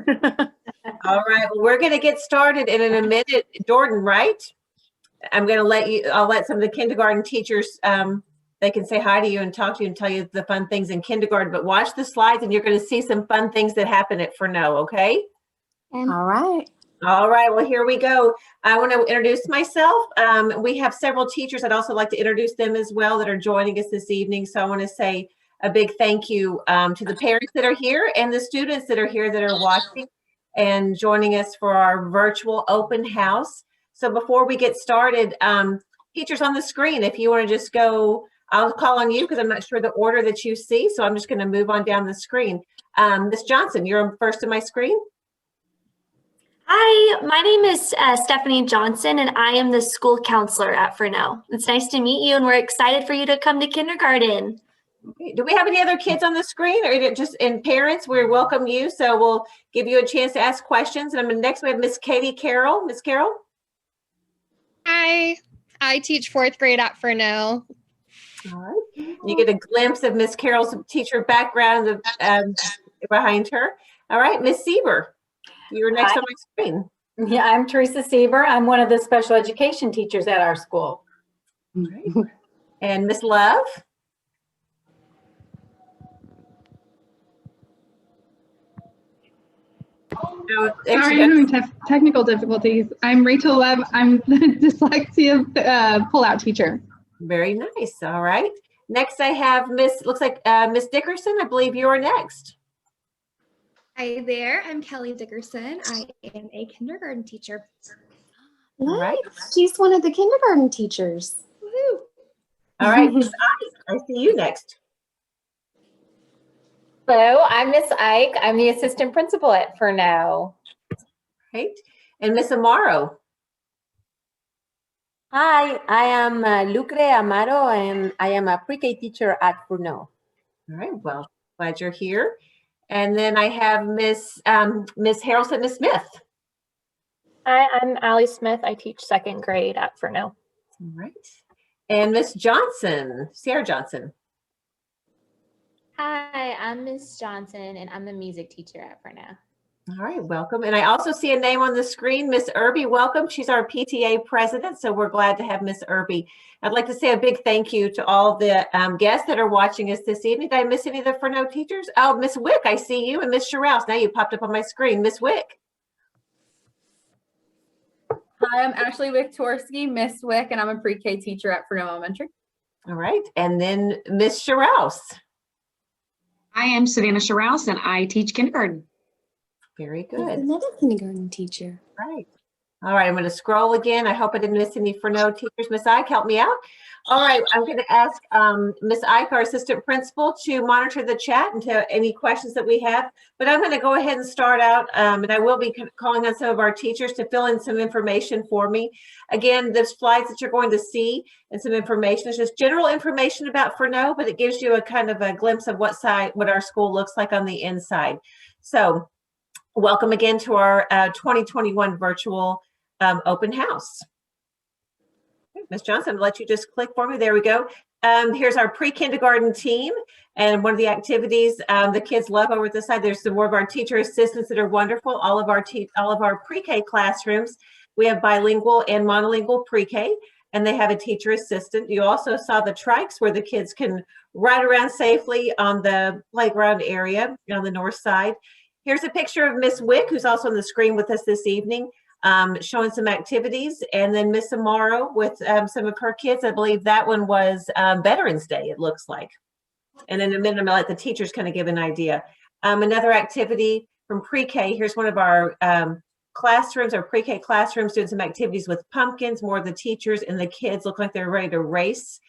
All right, well, we're going to get started in a minute. Jordan, right? I'm going to I'll let some of the kindergarten teachers, they can say hi to you and talk to you and tell you the fun things in kindergarten, but watch the slides and you're going to see some fun things that happen at Furneaux, okay? All right. All right, well, here we go. I want to introduce myself. We have several teachers. I'd also like to introduce them as well that are joining us this evening. So I want to say a big thank you to the parents that are here and the students that are here that are watching and joining us for our virtual open house. So before we get started, teachers on the screen, if you want to just go, I'll call on you because I'm not sure the order that you see. So I'm just going to move on down the screen. Ms. Johnson, you're first on my screen. Hi, my name is Stephanie Johnson, and I am the school counselor at Furneaux. It's nice to meet you, and we're excited for you to come to kindergarten. Do we have any other kids on the screen, or is it just in parents? We welcome you, so we'll give you a chance to ask questions. And next we have Miss Katie Carroll. Miss Carroll. Hi, I teach 4th grade at Furneaux. All right. You get a glimpse of Miss Carroll's teacher background behind her. All right, Miss Sieber. You're next on my screen. Yeah, I'm Teresa Sieber. I'm one of the special education teachers at our school. Right. And Miss Love. Sorry, I'm having technical difficulties. I'm Rachel Webb. I'm the dyslexia pullout teacher. Very nice. All right. Next, I have Miss Dickerson. I believe you're next. Hi there, I'm Kelly Dickerson. I am a kindergarten teacher. All right. She's one of the kindergarten teachers. Woohoo! All right, Miss Ike, I see you next. Hello, I'm Miss Ike. I'm the assistant principal at Furneaux. Right. And Miss Amaro. Hi, I am Lucre Amaro, and I am a pre-K teacher at Furneaux. All right, well, glad you're here. And then I have Miss Harrelson, Miss Smith. Hi, I'm Allie Smith. I teach 2nd grade at Furneaux. All right. And Miss Johnson, Sierra Johnson. Hi, I'm Miss Johnson, and I'm the music teacher at Furneaux. All right, welcome. And I also see a name on the screen, Miss Irby, welcome. She's our PTA president, so we're glad to have Miss Irby. I'd like to say a big thank you to all the guests that are watching us this evening. Did I miss any of the Furneaux teachers? Oh, Miss Wick, I see you, and Miss Sherrouse. Now you popped up on my screen. Miss Wick. Hi, I'm Ashley Wick-Torsky, Miss Wick, and I'm a pre-K teacher at Furneaux Elementary. All right, and then Miss Sherrouse. I am Savannah Sherrouse, and I teach kindergarten. Very good. Another kindergarten teacher. Right. All right, I'm going to scroll again. I hope I didn't miss any Furneaux teachers. Miss Ike, help me out. All right, I'm going to ask Miss Ike, our assistant principal, to monitor the chat and to any questions that we have. But I'm going to go ahead and start out, and I will be calling on some of our teachers to fill in some information for me. Again, the slides that you're going to see and some information is just general information about Furneaux, but it gives you a kind of a glimpse of what our school looks like on the inside. So, welcome again to our 2021 virtual open house. Ms. Johnson, I'll let you just click for me. There we go. Here's our pre-kindergarten team, and one of the activities the kids love over at this side. There's some more of our teacher assistants that are wonderful. All of our pre-K classrooms, we have bilingual and monolingual pre-K, and they have a teacher assistant. You also saw the trikes where the kids can ride around safely on the playground area on the north side. Here's a picture of Miss Wick, who's also on the screen with us this evening, showing some activities. And then Miss Amaro with some of her kids. I believe that one was Veterans Day, it looks like. And in a minute, I'm gonna let the teachers kind of give an idea. Another activity from pre-K, here's one of our classrooms, our pre-K classrooms, doing some activities with pumpkins. More of the teachers and the kids look like they're ready to race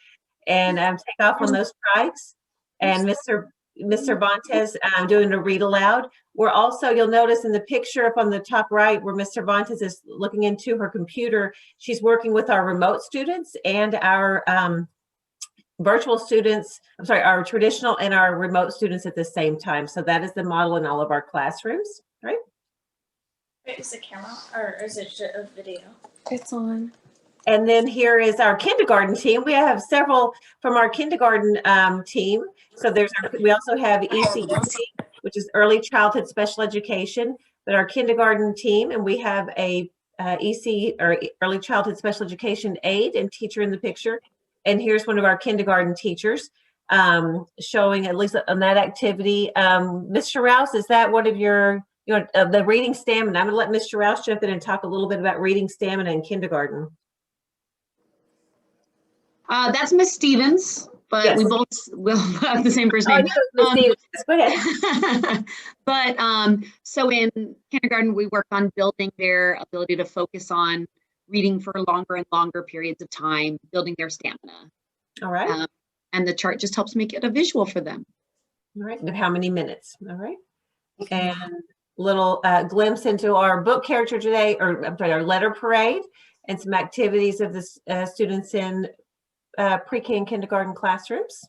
and take off on those trikes. And Miss Cervantes doing a read aloud. We're also, you'll notice in the picture up on the top right where Miss Cervantes is looking into her computer, she's working with our remote students and our virtual students, our traditional and our remote students at the same time. So that is the model in all of our classrooms, right? Is the camera or is it a video? It's on. And then here is our kindergarten team. We have several from our kindergarten team. So we also have ECEC, which is Early Childhood Special Education. but our kindergarten team, and we have a EC or early childhood special education aide and teacher in the picture. And here's one of our kindergarten teachers showing at least on that activity. Mr. Rouse, is that one of your, the reading stamina? I'm gonna let Mr. Rouse jump in and talk a little bit about reading stamina in kindergarten. That's Miss Stevens, but Yes. we both will have the same first name. Ms. Stevens, go ahead. But so in kindergarten, we work on building their ability to focus on reading for longer and longer periods of time, building their stamina. All right. And the chart just helps make it a visual for them. All right, and how many minutes? All right. And little glimpse into our book character today, or I'm sorry, our letter parade, and some activities of the students in pre-K and kindergarten classrooms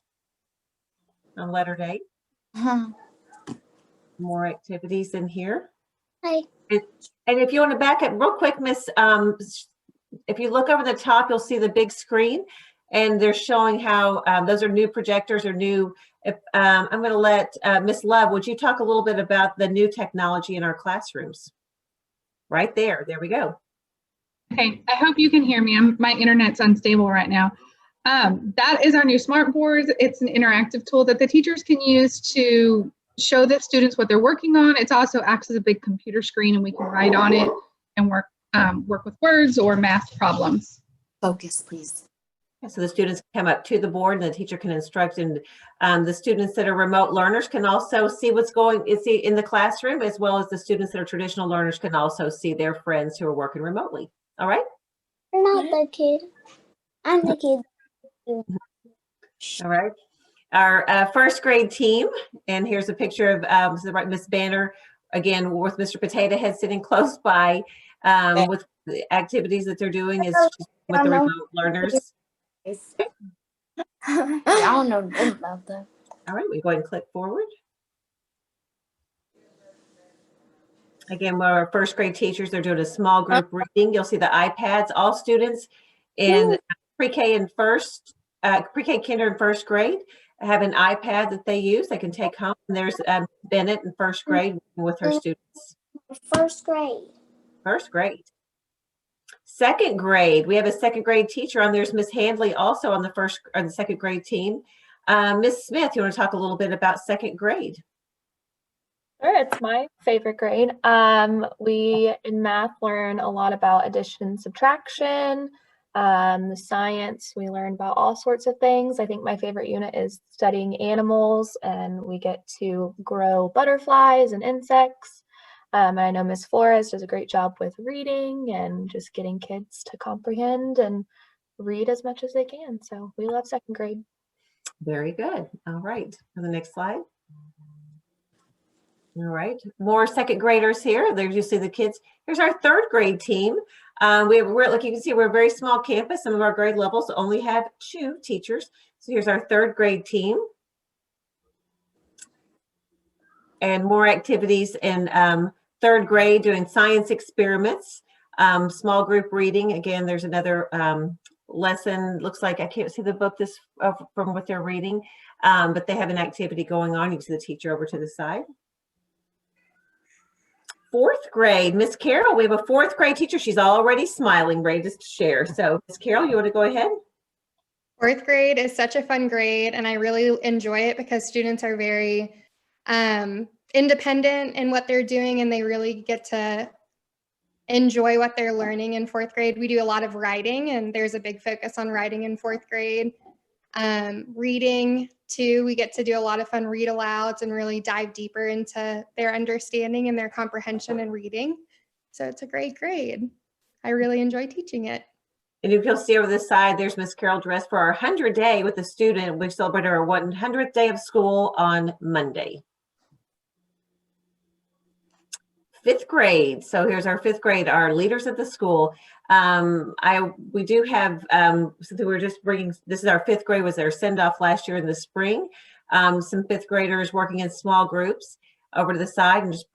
on letter day. More activities in here. Hi. And if you want to back up real quick, Miss, if you look over the top, you'll see the big screen, and they're showing how those are new projectors or new. I'm going to let Miss Love, would you talk a little bit about the new technology in our classrooms? Right there. There we go. Okay, I hope you can hear me. My internet's unstable right now. That is our new smart board. It's an interactive tool that the teachers can use to show the students what they're working on. It also acts as a big computer screen, and we can write on it and work with words or math problems. Focus, please. So the students come up to the board, and the teacher can instruct, and the students that are remote learners can also see what's going in the classroom, as well as the students that are traditional learners can also see their friends who are working remotely. All right? You're not the kid. I'm the kid. All right. Our first grade team, and here's a picture of Miss Banner, again, with Mr. Potato Head sitting close by with the activities that they're doing is with the remote learners. I don't know about that. All right, we go ahead and click forward. Again, our first grade teachers, they're doing a small group reading. You'll see the iPads. All students in pre-K and pre-K, kinder, and first grade have an iPad that they use. They can take home. And there's Bennett in first grade with her students. First grade. First grade. Second grade, we have a second grade teacher on. There's Miss Handley also on the second grade team. Miss Smith, you want to talk a little bit about second grade? Sure, it's my favorite grade. We in math learn a lot about addition and subtraction. Science, we learn about all sorts of things. I think my favorite unit is studying animals, and we get to grow butterflies and insects. I know Miss Flores does a great job with reading and just getting kids to comprehend and read as much as they can. So we love second grade. Very good. All right, for the next slide. All right, more second graders here. There you see the kids. Here's our third grade team. We're like you can see, we're a very small campus. Some of our grade levels only have 2 teachers. So here's our third grade team. And more activities in third grade doing science experiments, small group reading. Again, there's another lesson. Looks like I can't see the book from what they're reading, but they have an activity going on. You can see the teacher over to the side. Fourth grade, Miss Carol, we have a fourth grade teacher. She's already smiling, ready to share. So Miss Carol, you want to go ahead? Fourth grade is such a fun grade, and I really enjoy it because students are very independent in what they're doing, and they really get to enjoy what they're learning in fourth grade. We do a lot of writing, and there's a big focus on writing in fourth grade. Reading too, we get to do a lot of fun read alouds and really dive deeper into their understanding and their comprehension and reading. So it's a great grade. I really enjoy teaching it. And if you'll see over the side, there's Miss Carol dressed for our 100th day with the student. We celebrated our 100th day of school on Monday. Fifth grade. So here's our fifth grade, our leaders at the school. We do have, so we're just bringing, this is our fifth grade, was their send-off last year in the spring. Some fifth graders working in small groups over to the side and just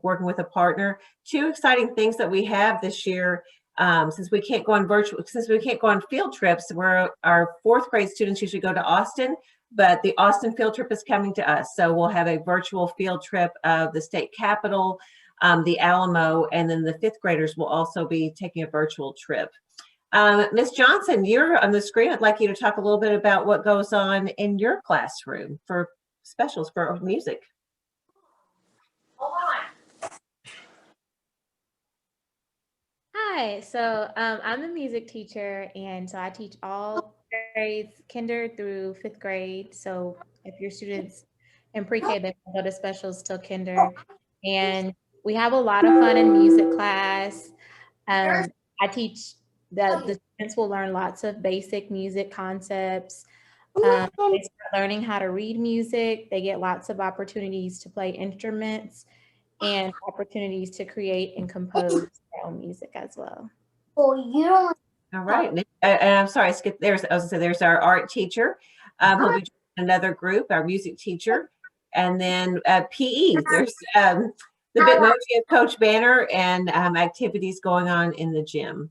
working with a partner. 2 exciting things that we have this year, since we can't go on field trips, where our 4th grade students usually go to Austin, but the Austin field trip is coming to us. So we'll have a virtual field trip of the state capitol, the Alamo, and then the 5th graders will also be taking a virtual trip. Ms. Johnson, you're on the screen. I'd like you to talk a little bit about what goes on in your classroom for specials for music. Hold on. Hi, so I'm the music teacher, and so I teach all grades, kinder through 5th grade. So if your students in pre-K, they go to specials till kinder, and we have a lot of fun in music class. I teach that the students will learn lots of basic music concepts. They start learning how to read music. They get lots of opportunities to play instruments and opportunities to create and compose their own music as well. Oh, you don't. All right, and I'm sorry, I skipped. There's our art teacher. Who'll be another group, our music teacher, and then PE. There's the Bitmoji of Coach Banner and activities going on in the gym.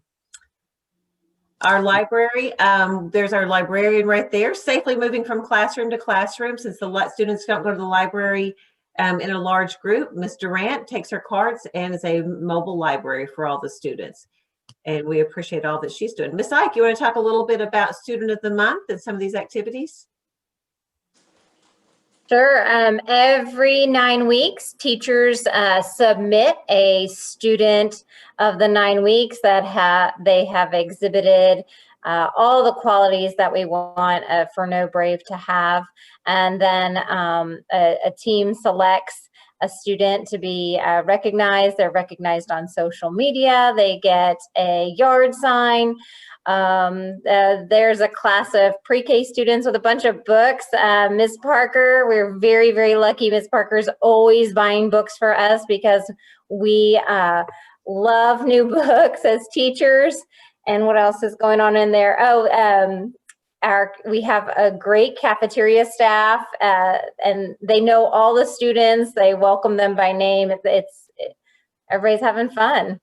Our library, there's our librarian right there, safely moving from classroom to classroom since the students don't go to the library in a large group. Ms. Durant takes her cards and is a mobile library for all the students. And we appreciate all that she's doing. Ms. Ike, you want to talk a little bit about Student of the Month and some of these activities? Sure. Every 9 weeks, teachers submit a student of the 9 weeks that they have exhibited all the qualities that we want Furneaux Brave to have. And then a team selects a student to be recognized. They're recognized on social media. They get a yard sign. There's a class of pre-K students with a bunch of books. Ms. Parker, we're very, very lucky. Ms. Parker's always buying books for us because we love new books as teachers. And what else is going on in there? Oh, we have a great cafeteria staff, and they know all the students. They welcome them by name. Everybody's having fun.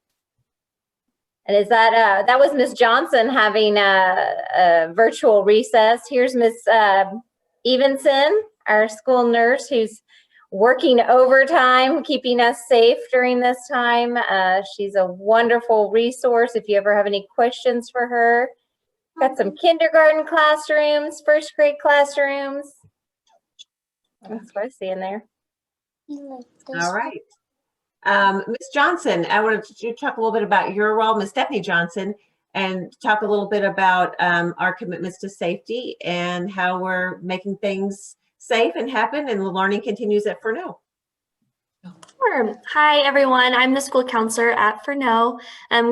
And is that was Miss Johnson having a virtual recess. Here's Miss Evenson, our school nurse, who's working overtime, keeping us safe during this time. She's a wonderful resource if you ever have any questions for her. Got some kindergarten classrooms, 1st grade classrooms. That's what I see in there. All right. Ms. Johnson, I wanted you to talk a little bit about your role, Ms. Stephanie Johnson, and talk a little bit about our commitments to safety and how we're making things safe and happen and the learning continues at Furneaux. Sure. Hi, everyone. I'm the school counselor at Furneaux.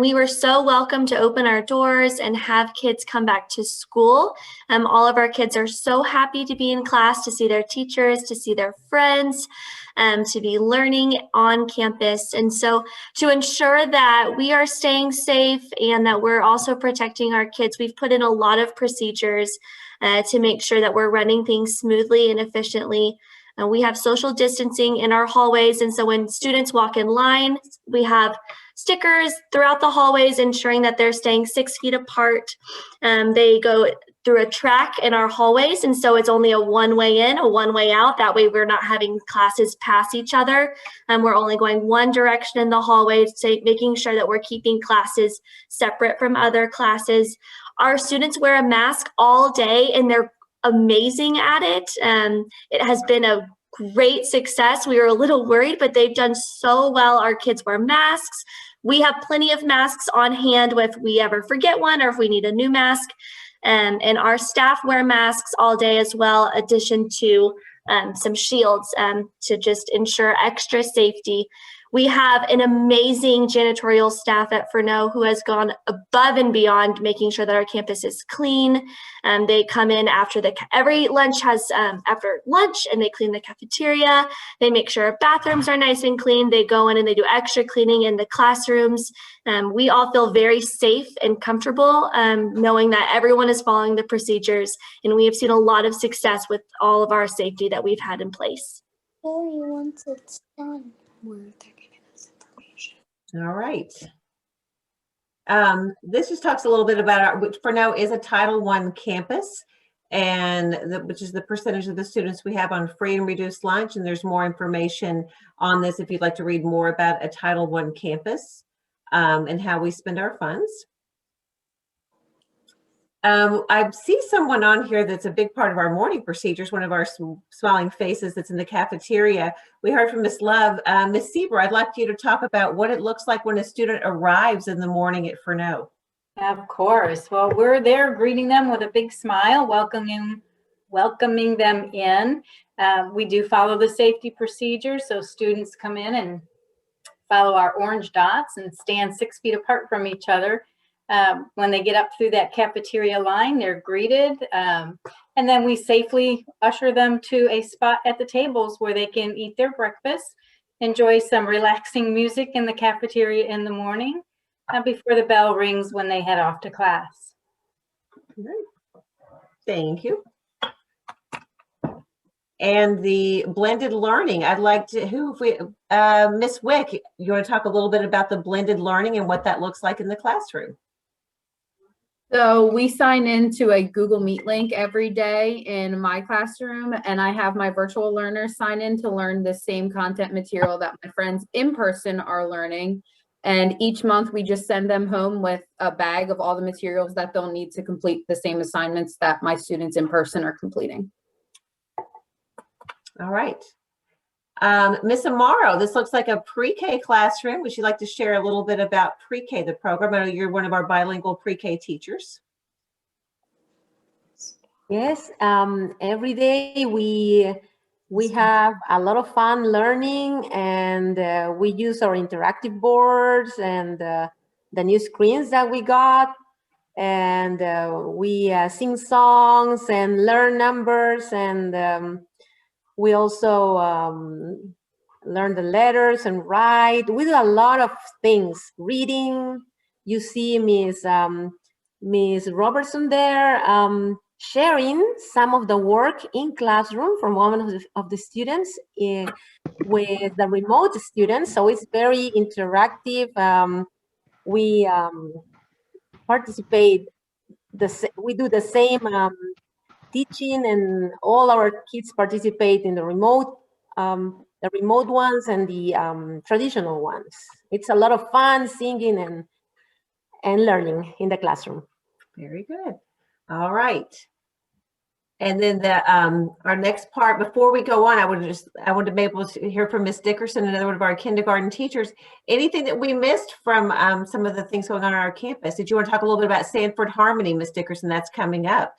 We were so welcome to open our doors and have kids come back to school. All of our kids are so happy to be in class, to see their teachers, to see their friends, to be learning on campus. And so to ensure that we are staying safe and that we're also protecting our kids, we've put in a lot of procedures to make sure that we're running things smoothly and efficiently. We have social distancing in our hallways, and so when students walk in line, we have stickers throughout the hallways ensuring that they're staying 6 feet apart. They go through a track in our hallways, and so it's only a one-way in, a one-way out. That way we're not having classes pass each other. We're only going one direction in the hallway, so making sure that we're keeping classes separate from other classes. Our students wear a mask all day, and they're amazing at it. It has been a great success. We were a little worried, but they've done so well. Our kids wear masks. We have plenty of masks on hand if we ever forget one or if we need a new mask. And our staff wear masks all day as well, addition to some shields to just ensure extra safety. We have an amazing janitorial staff at Furneaux who has gone above and beyond making sure that our campus is clean. They come in after every lunch after lunch, and they clean the cafeteria. They make sure our bathrooms are nice and clean. They go in and they do extra cleaning in the classrooms. We all feel very safe and comfortable knowing that everyone is following the procedures, and we have seen a lot of success with all of our safety that we've had in place. Once it's done. All right. This just talks a little bit about Furneaux is a Title I campus, which is the percentage of the students we have on free and reduced lunch. And there's more information on this if you'd like to read more about a Title I campus and how we spend our funds. I see someone on here that's a big part of our morning procedures, one of our smiling faces that's in the cafeteria. We heard from Ms. Love. Ms. Sieber, I'd like you to talk about what it looks like when a student arrives in the morning at Furneaux. Of course. Well, we're there greeting them with a big smile, welcoming them in. We do follow the safety procedures, so students come in and follow our orange dots and stand 6 feet apart from each other. When they get up through that cafeteria line, they're greeted, and then we safely usher them to a spot at the tables where they can eat their breakfast, enjoy some relaxing music in the cafeteria in the morning, before the bell rings when they head off to class. Thank you. And the blended learning, I'd like to, Ms. Wick, you want to talk a little bit about the blended learning and what that looks like in the classroom? So we sign into a Google Meet link every day in my classroom, and I have my virtual learners sign in to learn the same content material that my friends in person are learning. And each month we just send them home with a bag of all the materials that they'll need to complete the same assignments that my students in person are completing. All right. Ms. Amaro, this looks like a pre-K classroom. Would you like to share a little bit about pre-K, the program? I know you're one of our bilingual pre-K teachers. Yes, every day we have a lot of fun learning, and we use our interactive boards and the new screens that we got, and we sing songs and learn numbers, and we also learn the letters and write. We do a lot of things. Reading. You see Miss Robertson there sharing some of the work in classroom from one of the students with the remote students. So it's very interactive. We participate. We do the same teaching, and all our kids participate in the remote ones and the traditional ones. It's a lot of fun singing and learning in the classroom. Very good. All right. And then our next part, before we go on, I wanted to be able to hear from Ms. Dickerson, another one of our kindergarten teachers. Anything that we missed from some of the things going on our campus? Did you want to talk a little bit about Sanford Harmony, Ms. Dickerson? That's coming up.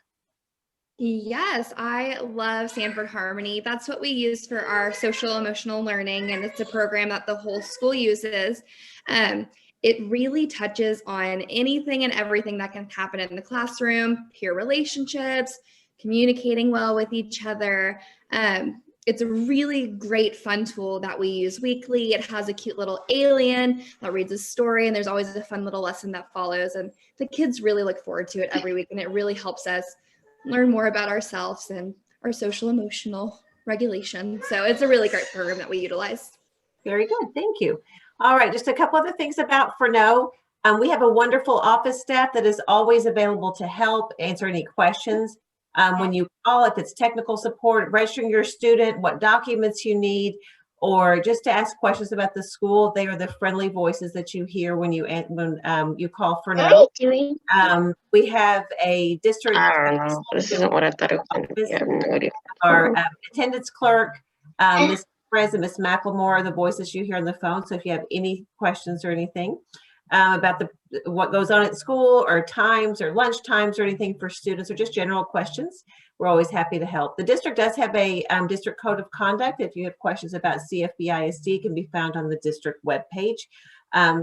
Yes, I love Sanford Harmony. That's what we use for our social emotional learning, and it's a program that the whole school uses. It really touches on anything and everything that can happen in the classroom, peer relationships, communicating well with each other. It's a really great fun tool that we use weekly. It has a cute little alien that reads a story, and there's always a fun little lesson that follows, and the kids really look forward to it every week, and it really helps us learn more about ourselves and our social emotional regulation. So it's a really great program that we utilize. Very good, thank you. All right, just a couple other things about Furneaux. We have a wonderful office staff that is always available to help answer any questions. When you call, if it's technical support, registering your student, what documents you need, or just to ask questions about the school, they are the friendly voices that you hear when you call Furneaux. We have a district. I don't know. This isn't what I thought it was. Our attendance clerk, Ms. Perez and Ms. McLemore are the voices you hear on the phone. So if you have any questions or anything about what goes on at school, or times or lunch times or anything for students, or just general questions, we're always happy to help. The district does have a district code of conduct. If you have questions about CFB ISD, it can be found on the district webpage.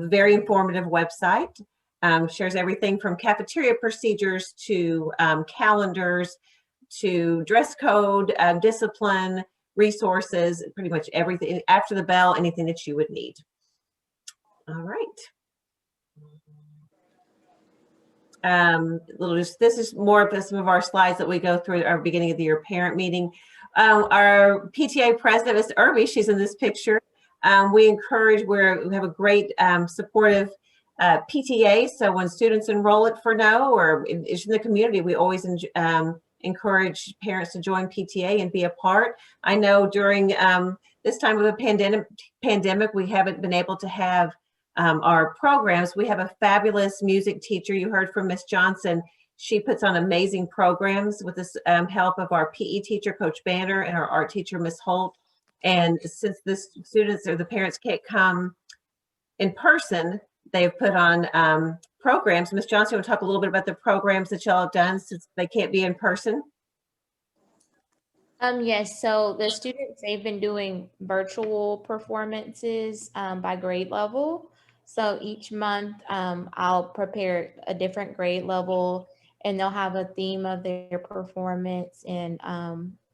Very informative website. Shares everything from cafeteria procedures to calendars to dress code, discipline, resources, pretty much everything. After the bell, anything that you would need. All right. This is more of some of our slides that we go through at our beginning of the year parent meeting. Our PTA president, Ms. Irby, she's in this picture. We encourage, we have a great supportive PTA. So when students enroll at Furneaux or in the community, we always encourage parents to join PTA and be a part. I know during this time of a pandemic, we haven't been able to have our programs. We have a fabulous music teacher. You heard from Miss Johnson. She puts on amazing programs with the help of our PE teacher, Coach Banner, and our art teacher, Miss Holt. And since the students or the parents can't come in person, they've put on programs. Miss Johnson, will talk a little bit about the programs that y'all have done since they can't be in person. Yes, so the students, they've been doing virtual performances by grade level. So each month I'll prepare a different grade level and they'll have a theme of their performance, and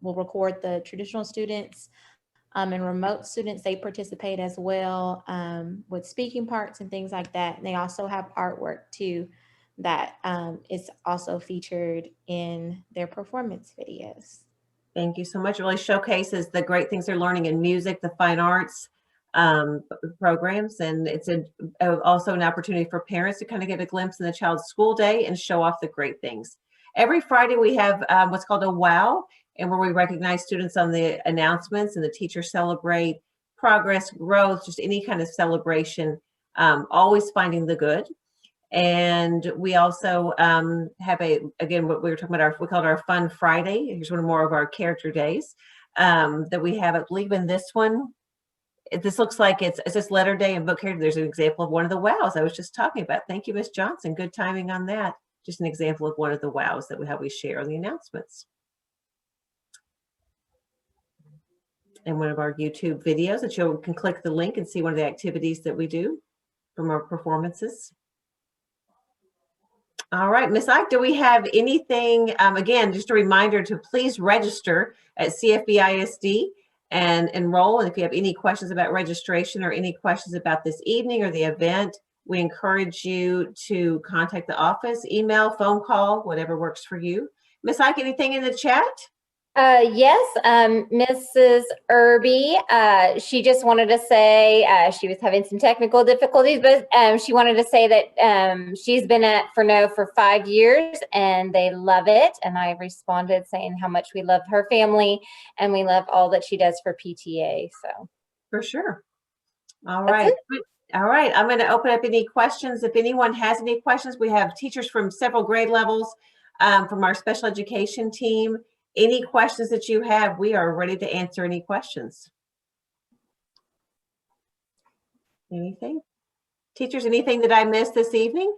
we'll record the traditional students and remote students. They participate as well with speaking parts and things like that. And they also have artwork too that is also featured in their performance videos. Thank you so much. It really showcases the great things they're learning in music, the fine arts programs, and it's also an opportunity for parents to kind of get a glimpse in the child's school day and show off the great things. Every Friday we have what's called a WOW, and where we recognize students on the announcements, and the teachers celebrate progress, growth, just any kind of celebration, always finding the good. And we also have again, what we were talking about, we called our Fun Friday. Here's one more of our character days that we have. I believe in this one, this looks like it's just letter day and book character. There's an example of one of the WOWs I was just talking about. Thank you, Miss Johnson. Good timing on that. Just an example of one of the WOWs that we share on the announcements. And one of our YouTube videos that you can click the link and see one of the activities that we do from our performances. All right, Ms. Ike, do we have anything, again, just a reminder to please register at CFBISD and enroll. And if you have any questions about registration or any questions about this evening or the event, we encourage you to contact the office, email, phone call, whatever works for you. Ms. Ike, anything in the chat? Yes, Mrs. Irby, she just wanted to say she was having some technical difficulties, but she wanted to say that she's been at Furneaux for 5 years and they love it. And I responded saying how much we love her family and we love all that she does for PTA. So for sure. All right. All right. I'm going to open up any questions. If anyone has any questions, we have teachers from several grade levels from our special education team. Any questions that you have, we are ready to answer any questions. Anything? Teachers, anything that I missed this evening?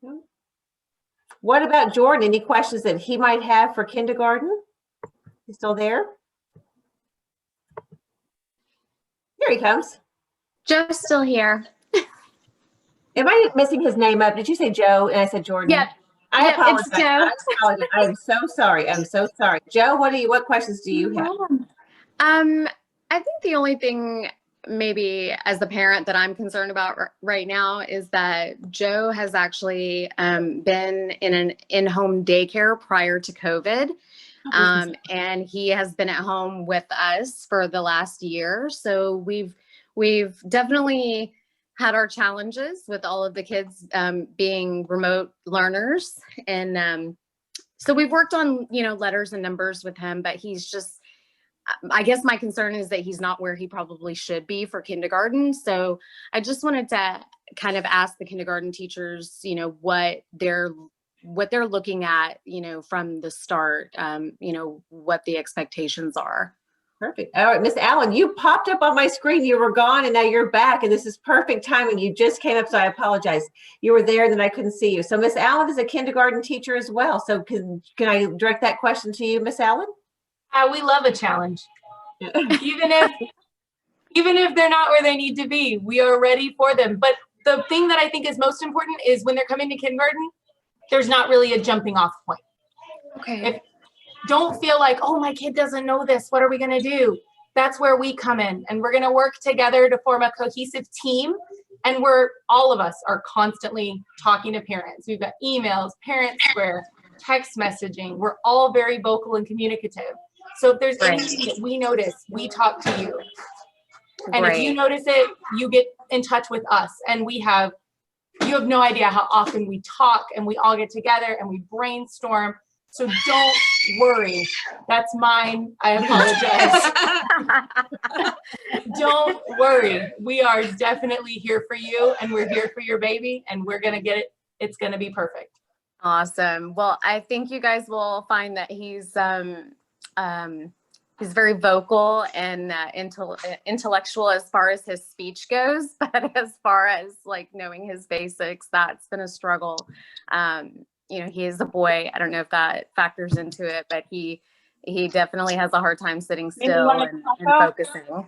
No? What about Jordan? Any questions that he might have for kindergarten? He's still there? Here he comes. Joe's still here. Am I missing his name up? Did you say Joe? And I said Jordan. Yep. I Yep, apologize. it's Joe. I apologize. I'm so sorry. I'm so sorry. Joe, what questions do you have? I think the only thing maybe as the parent that I'm concerned about right now is that Joe has actually been in an in-home daycare prior to COVID. And he has been at home with us for the last year. So we've definitely had our challenges with all of the kids being remote learners. And so we've worked on, letters and numbers with him, but he's just, I guess my concern is that he's not where he probably should be for kindergarten. So I just wanted to kind of ask the kindergarten teachers, what they're looking at, from the start, what the expectations are. Perfect. All right, Miss Allen, you popped up on my screen. You were gone and now you're back, and this is perfect timing. You just came up, so I apologize. You were there, then I couldn't see you. So Miss Allen is a kindergarten teacher as well. So can I direct that question to you, Miss Allen? We love a challenge. even if they're not where they need to be, we are ready for them. But the thing that I think is most important is when they're coming to kindergarten, there's not really a jumping off point. Okay. Don't feel like, oh, my kid doesn't know this. What are we going to do? That's where we come in, and we're going to work together to form a cohesive team. And all of us are constantly talking to parents. We've got emails, parent square, text messaging. We're all very vocal and communicative. So if there's anything that we notice, we talk to you. And if you notice it, you get in touch with us. And we have You have no idea how often we talk and we all get together and we brainstorm. So don't worry. That's mine. I apologize. Don't worry. We are definitely here for you, and we're here for your baby, and we're going to get it. It's going to be perfect. Awesome. Well, I think you guys will find that he's very vocal and intellectual as far as his speech goes, but as far as like knowing his basics, that's been a struggle. You know, he is a boy. I don't know if that factors into it, but he definitely has a hard time sitting still and focusing.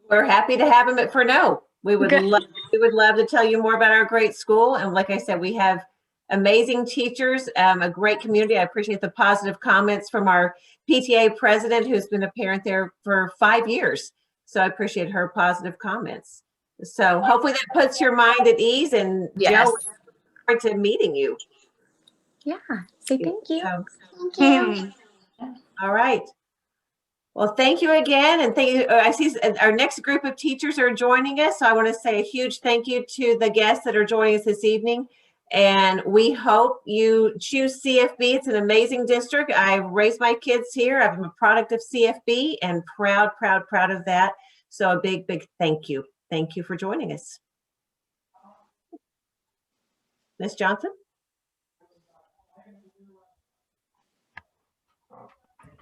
We're happy to have him at Furneaux. We would love to tell you more about our great school. And like I said, we have amazing teachers, a great community. I appreciate the positive comments from our PTA president, who's been a parent there for 5 years. So I appreciate her positive comments. So hopefully that puts your mind at ease, and Yes. Joe, look forward to meeting you. Yeah. Say thank you. Thank you. All right. Well, thank you again. And thank you. I see our next group of teachers are joining us. So I want to say a huge thank you to the guests that are joining us this evening. And we hope you choose CFB. It's an amazing district. I raised my kids here. I'm a product of CFB and proud of that. So a big thank you. Thank you for joining us. Ms. Johnson?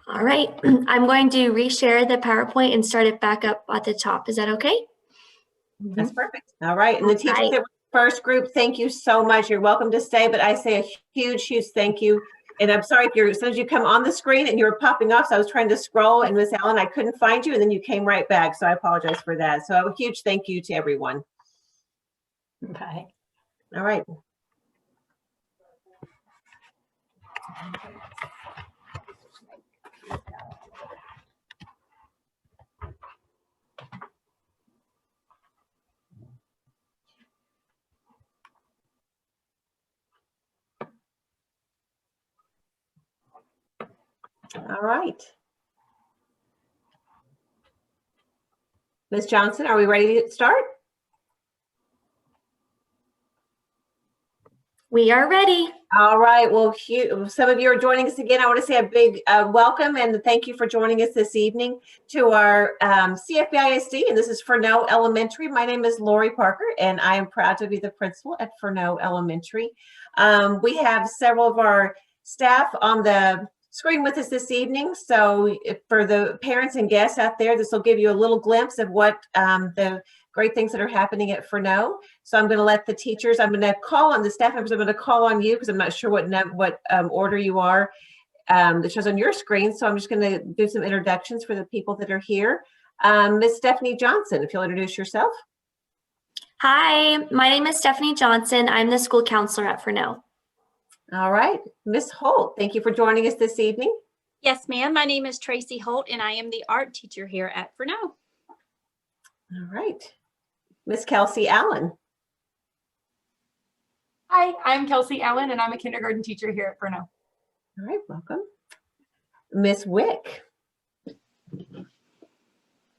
All right, I'm going to reshare the PowerPoint and start it back up at the top. Is that okay? That's perfect. All right. And the teachers that were first group, thank you so much. You're welcome to stay, but I say a huge thank you. And I'm sorry if as soon as you come on the screen and you were popping off, so I was trying to scroll, and Miss Allen, I couldn't find you, and then you came right back. So I apologize for that. So a huge thank you to everyone. Bye. All right. All right. Ms. Johnson, are we ready to start? We are ready. All right. Well, some of you are joining us again. I want to say a big welcome and thank you for joining us this evening to our CFB ISD, and this is Furneaux Elementary. My name is Lori Parker, and I am proud to be the principal at Furneaux Elementary. We have several of our staff on the screen with us this evening. So for the parents and guests out there, this will give you a little glimpse of what the great things that are happening at Furneaux. So I'm going to let the teachers, I'm going to call on the staff members, I'm going to call on you because I'm not sure what order you are that shows on your screen. So I'm just going to do some introductions for the people that are here. Miss Stephanie Johnson, if you'll introduce yourself. Hi, my name is Stephanie Johnson. I'm the school counselor at Furneaux. All right, Miss Holt, thank you for joining us this evening. Yes, ma'am. My name is Tracy Holt, and I am the art teacher here at Furneaux. All right, Miss Kelsey Allen. Hi, I'm Kelsey Allen, and I'm a kindergarten teacher here at Furneaux. All right, welcome. Miss Wick.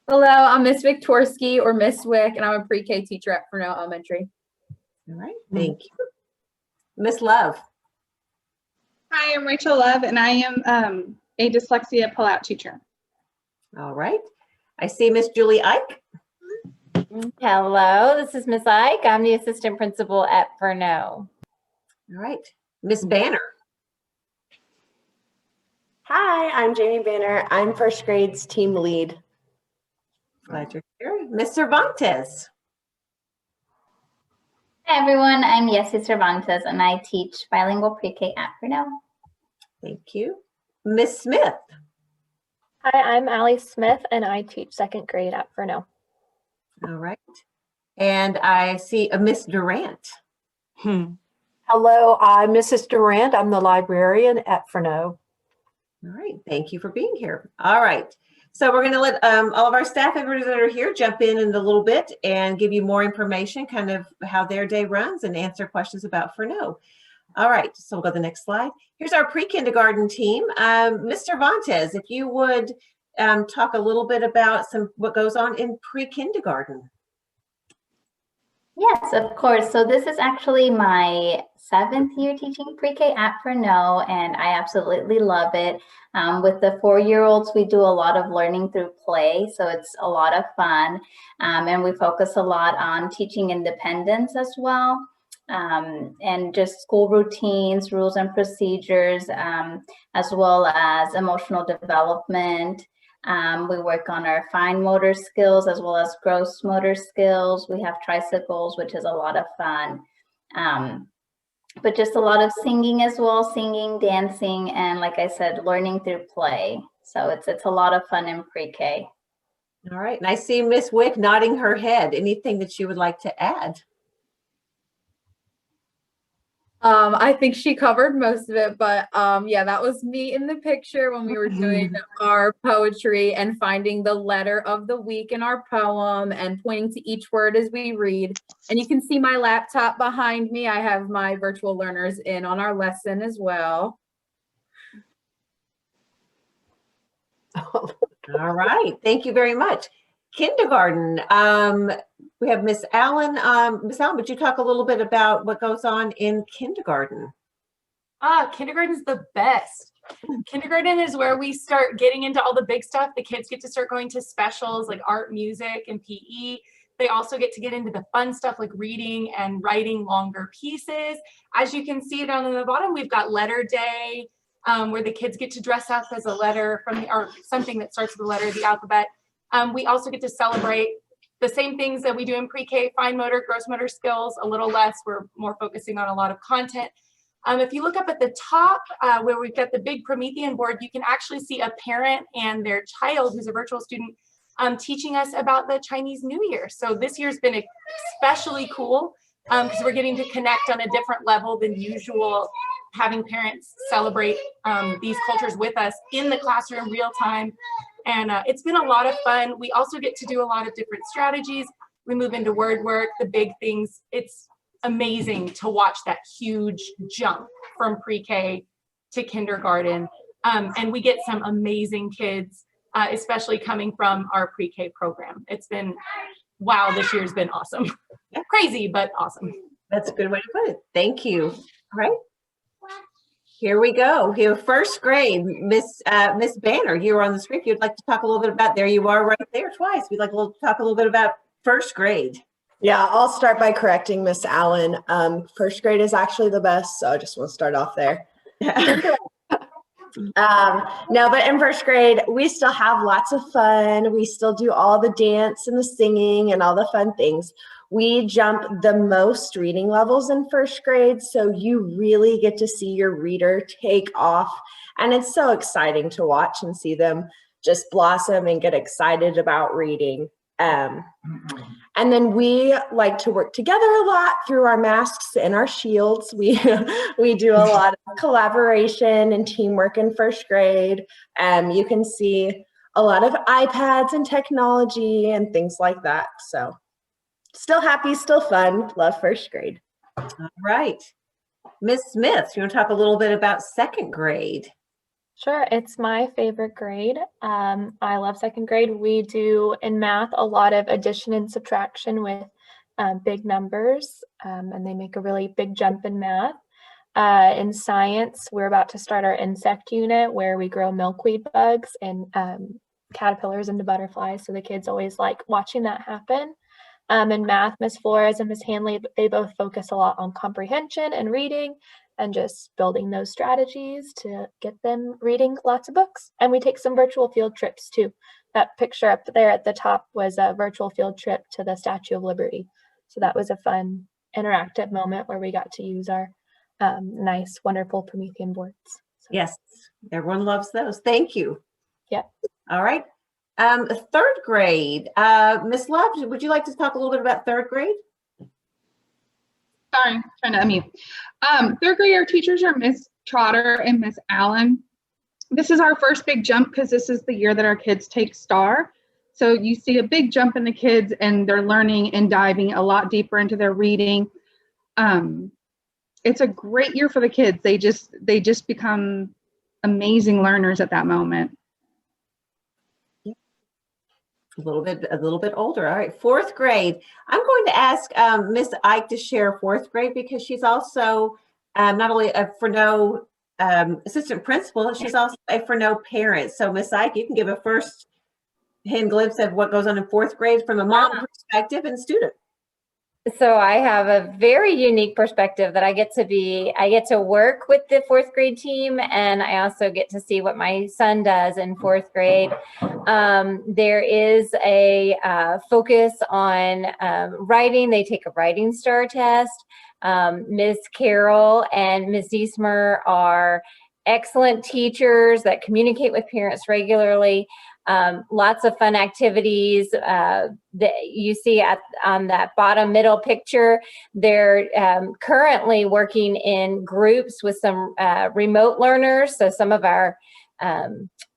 Hello, I'm Miss Viktorsky, or Miss Wick, and I'm a pre-K teacher at Furneaux Elementary. All right, thank you. Miss Love. Hi, I'm Rachel Love, and I am a dyslexia pull-out teacher. All right. I see Miss Julie Ike. Hello, this is Miss Ike. I'm the assistant principal at Furneaux. All right. Miss Banner. Hi, I'm Jamie Banner. I'm first grade's team lead. Glad you're here. Miss Cervantes. Hi everyone, I'm Yessi Cervantes and I teach bilingual pre-K at Furneaux. Thank you. Miss Smith. Hi, I'm Allie Smith and I teach second grade at Furneaux. All right. And I see a Miss Durant. Hello, I'm Mrs. Durant. I'm the librarian at Furneaux. All right. Thank you for being here. All right. So we're going to let all of our staff members that are here jump in a little bit and give you more information, kind of how their day runs, and answer questions about Furneaux. All right, so we'll go to the next slide. Here's our pre-kindergarten team. Ms. Cervantes, if you would talk a little bit about what goes on in pre-kindergarten. Yes, of course. So this is actually my 7th year teaching pre-K at Fresno, and I absolutely love it. With the 4-year-olds, we do a lot of learning through play, so it's a lot of fun. And we focus a lot on teaching independence as well, and just school routines, rules and procedures, as well as emotional development. We work on our fine motor skills as well as gross motor skills. We have tricycles, which is a lot of fun. But just a lot of singing as well, singing, dancing, and like I said, learning through play. So it's a lot of fun in pre-K. All right. And I see Miss Wick nodding her head. Anything that you would like to add? I think she covered most of it, but yeah, that was me in the picture when we were doing our poetry and finding the letter of the week in our poem and pointing to each word as we read. And you can see my laptop behind me. I have my virtual learners in on our lesson as well. All right. Thank you very much. Kindergarten. We have Miss Allen. Miss Allen, would you talk a little bit about what goes on in kindergarten? Kindergarten's the best. Kindergarten is where we start getting into all the big stuff. The kids get to start going to specials like art, music, and PE. They also get to get into the fun stuff like reading and writing longer pieces. As you can see down on the bottom, we've got letter day, where the kids get to dress up as a letter from the, or something that starts with the letter of the alphabet. We also get to celebrate the same things that we do in pre-K, fine motor, gross motor skills, a little less. We're more focusing on a lot of content. If you look up at the top where we've got the big Promethean board, you can actually see a parent and their child who's a virtual student teaching us about the Chinese New Year. So this year's been especially cool because we're getting to connect on a different level than usual, having parents celebrate these cultures with us in the classroom real time. And it's been a lot of fun. We also get to do a lot of different strategies. We move into word work, the big things. It's amazing to watch that huge jump from pre-K to kindergarten. And we get some amazing kids, especially coming from our pre-K program. It's been, wow, this year's been awesome. Crazy, but awesome. That's a good way to put it. Thank you. All right. Here we go. Here, first grade, Miss Banner, you were on the screen. If you'd like to talk a little bit about, there you are right there twice. We'd like to talk a little bit about first grade. Yeah, I'll start by correcting Miss Allen. First grade is actually the best, so I just want to start off there. No, but in first grade, we still have lots of fun. We still do all the dance and the singing and all the fun things. We jump the most reading levels in first grade, so you really get to see your reader take off. And it's so exciting to watch and see them just blossom and get excited about reading. And then we like to work together a lot through our masks and our shields. We do a lot of collaboration and teamwork in first grade. You can see a lot of iPads and technology and things like that. So still happy, still fun, love first grade. All right. Miss Smith, you want to talk a little bit about second grade? Sure, it's my favorite grade. I love second grade. We do in math a lot of addition and subtraction with big numbers, and they make a really big jump in math. In science, we're about to start our insect unit where we grow milkweed bugs and caterpillars into butterflies. So the kids always like watching that happen. In math, Miss Flores and Miss Hanley, they both focus a lot on comprehension and reading and just building those strategies to get them reading lots of books. And we take some virtual field trips too. That picture up there at the top was a virtual field trip to the Statue of Liberty. So that was a fun interactive moment where we got to use our nice, wonderful Promethean boards. So. Yes, everyone loves those. Thank you. Yeah. All right. Third grade, Miss Love, would you like to talk a little bit about third grade? Sorry, trying to unmute. Third grade, our teachers are Miss Trotter and Miss Allen. This is our first big jump because this is the year that our kids take STAR. So you see a big jump in the kids and they're learning and diving a lot deeper into their reading. It's a great year for the kids. They just become amazing learners at that moment. A little bit older. All right, fourth grade. I'm going to ask Miss Ike to share fourth grade because she's also not only a Fresno assistant principal, she's also a Fresno parent. So Miss Ike, you can give a first hand glimpse of what goes on in fourth grade from a mom perspective and student. So I have a very unique perspective that I get to work with the fourth grade team, and I also get to see what my son does in fourth grade. There is a focus on writing. They take a writing star test. Ms. Carroll and Ms. Diesmer are excellent teachers that communicate with parents regularly. Lots of fun activities that you see on that bottom middle picture. They're currently working in groups with some remote learners. So some of our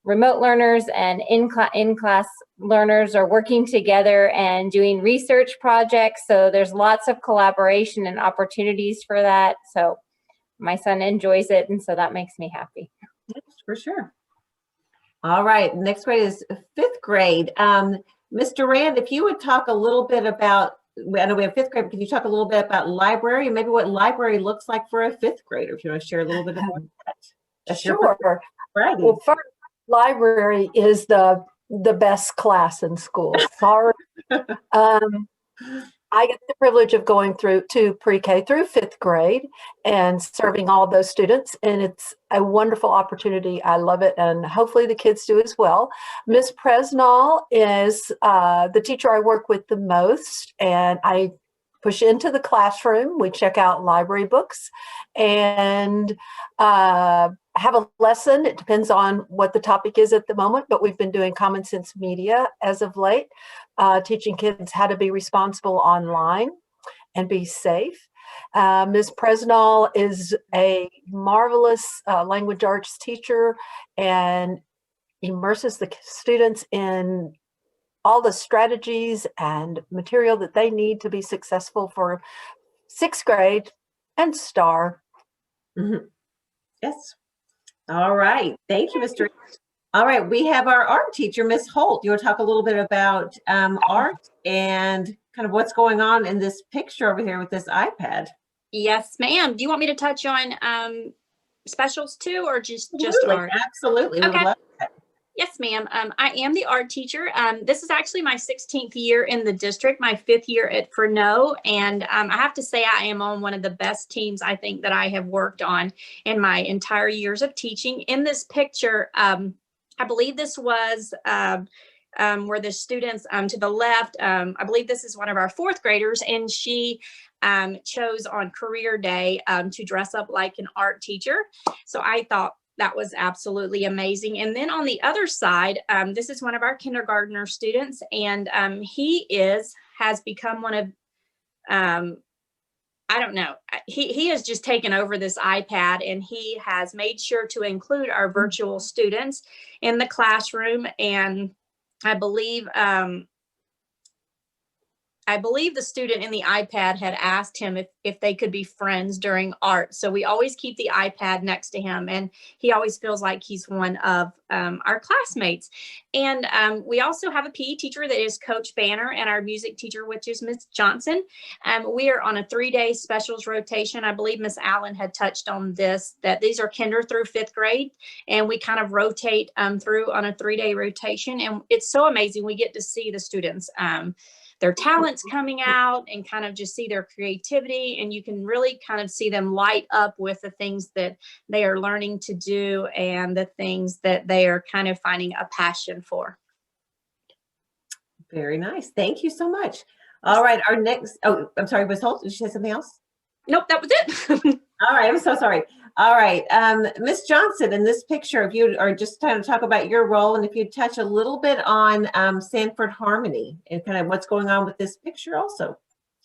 remote learners and in-class learners are working together and doing research projects. So there's lots of collaboration and opportunities for that. So my son enjoys it, and so that makes me happy. Yes, for sure. All right, next grade is fifth grade. Mr. Rand, if you would talk a little bit about, I know we have fifth grade, but can you talk a little bit about library and maybe what library looks like for a fifth grader, if you want to share a little bit about that? That's Sure. Right. Well, first, library is the best class in school. Sorry. I get the privilege of going through to pre-K through fifth grade and serving all of those students, and it's a wonderful opportunity. I love it, and hopefully the kids do as well. Ms. Presnall is the teacher I work with the most, and I push into the classroom. We check out library books and have a lesson. It depends on what the topic is at the moment, but we've been doing common sense media as of late, teaching kids how to be responsible online and be safe. Ms. Presnall is a marvelous language arts teacher and immerses the students in all the strategies and material that they need to be successful for sixth grade and STAR. Mm-hmm. Yes. All right. Thank you, Mr. All right. We have our art teacher, Miss Holt. You want to talk a little bit about art and kind of what's going on in this picture over here with this iPad? Yes, ma'am. Do you want me to touch on specials too, or just art? Absolutely. Okay. We love that. Yes, ma'am. I am the art teacher. This is actually my 16th year in the district, my 5th year at Fresno. And I have to say I am on one of the best teams I think that I have worked on in my entire years of teaching. In this picture, I believe this was where the students to the left, I believe this is one of our 4th graders, and she chose on career day to dress up like an art teacher. So I thought that was absolutely amazing. And then on the other side, this is one of our kindergartner students, and he has become one of, I don't know, he has just taken over this iPad, and he has made sure to include our virtual students in the classroom. And I believe the student in the iPad had asked him if they could be friends during art. So we always keep the iPad next to him, and he always feels like he's one of our classmates. And we also have a PE teacher that is Coach Banner, and our music teacher, which is Miss Johnson. We are on a 3-day specials rotation. I believe Miss Allen had touched on this, that these are kinder through 5th grade, and we kind of rotate through on a 3-day rotation. And it's so amazing. We get to see the students, their talents coming out, and kind of just see their creativity, and you can really kind of see them light up with the things that they are learning to do and the things that they are kind of finding a passion for. Very nice. Thank you so much. All right, our next, oh, I'm sorry, Ms. Holt, did you say something else? Nope, that was it. All right, I'm so sorry. All right, Miss Johnson, in this picture, if you are just trying to talk about your role, and if you touch a little bit on Sanford Harmony and kind of what's going on with this picture also.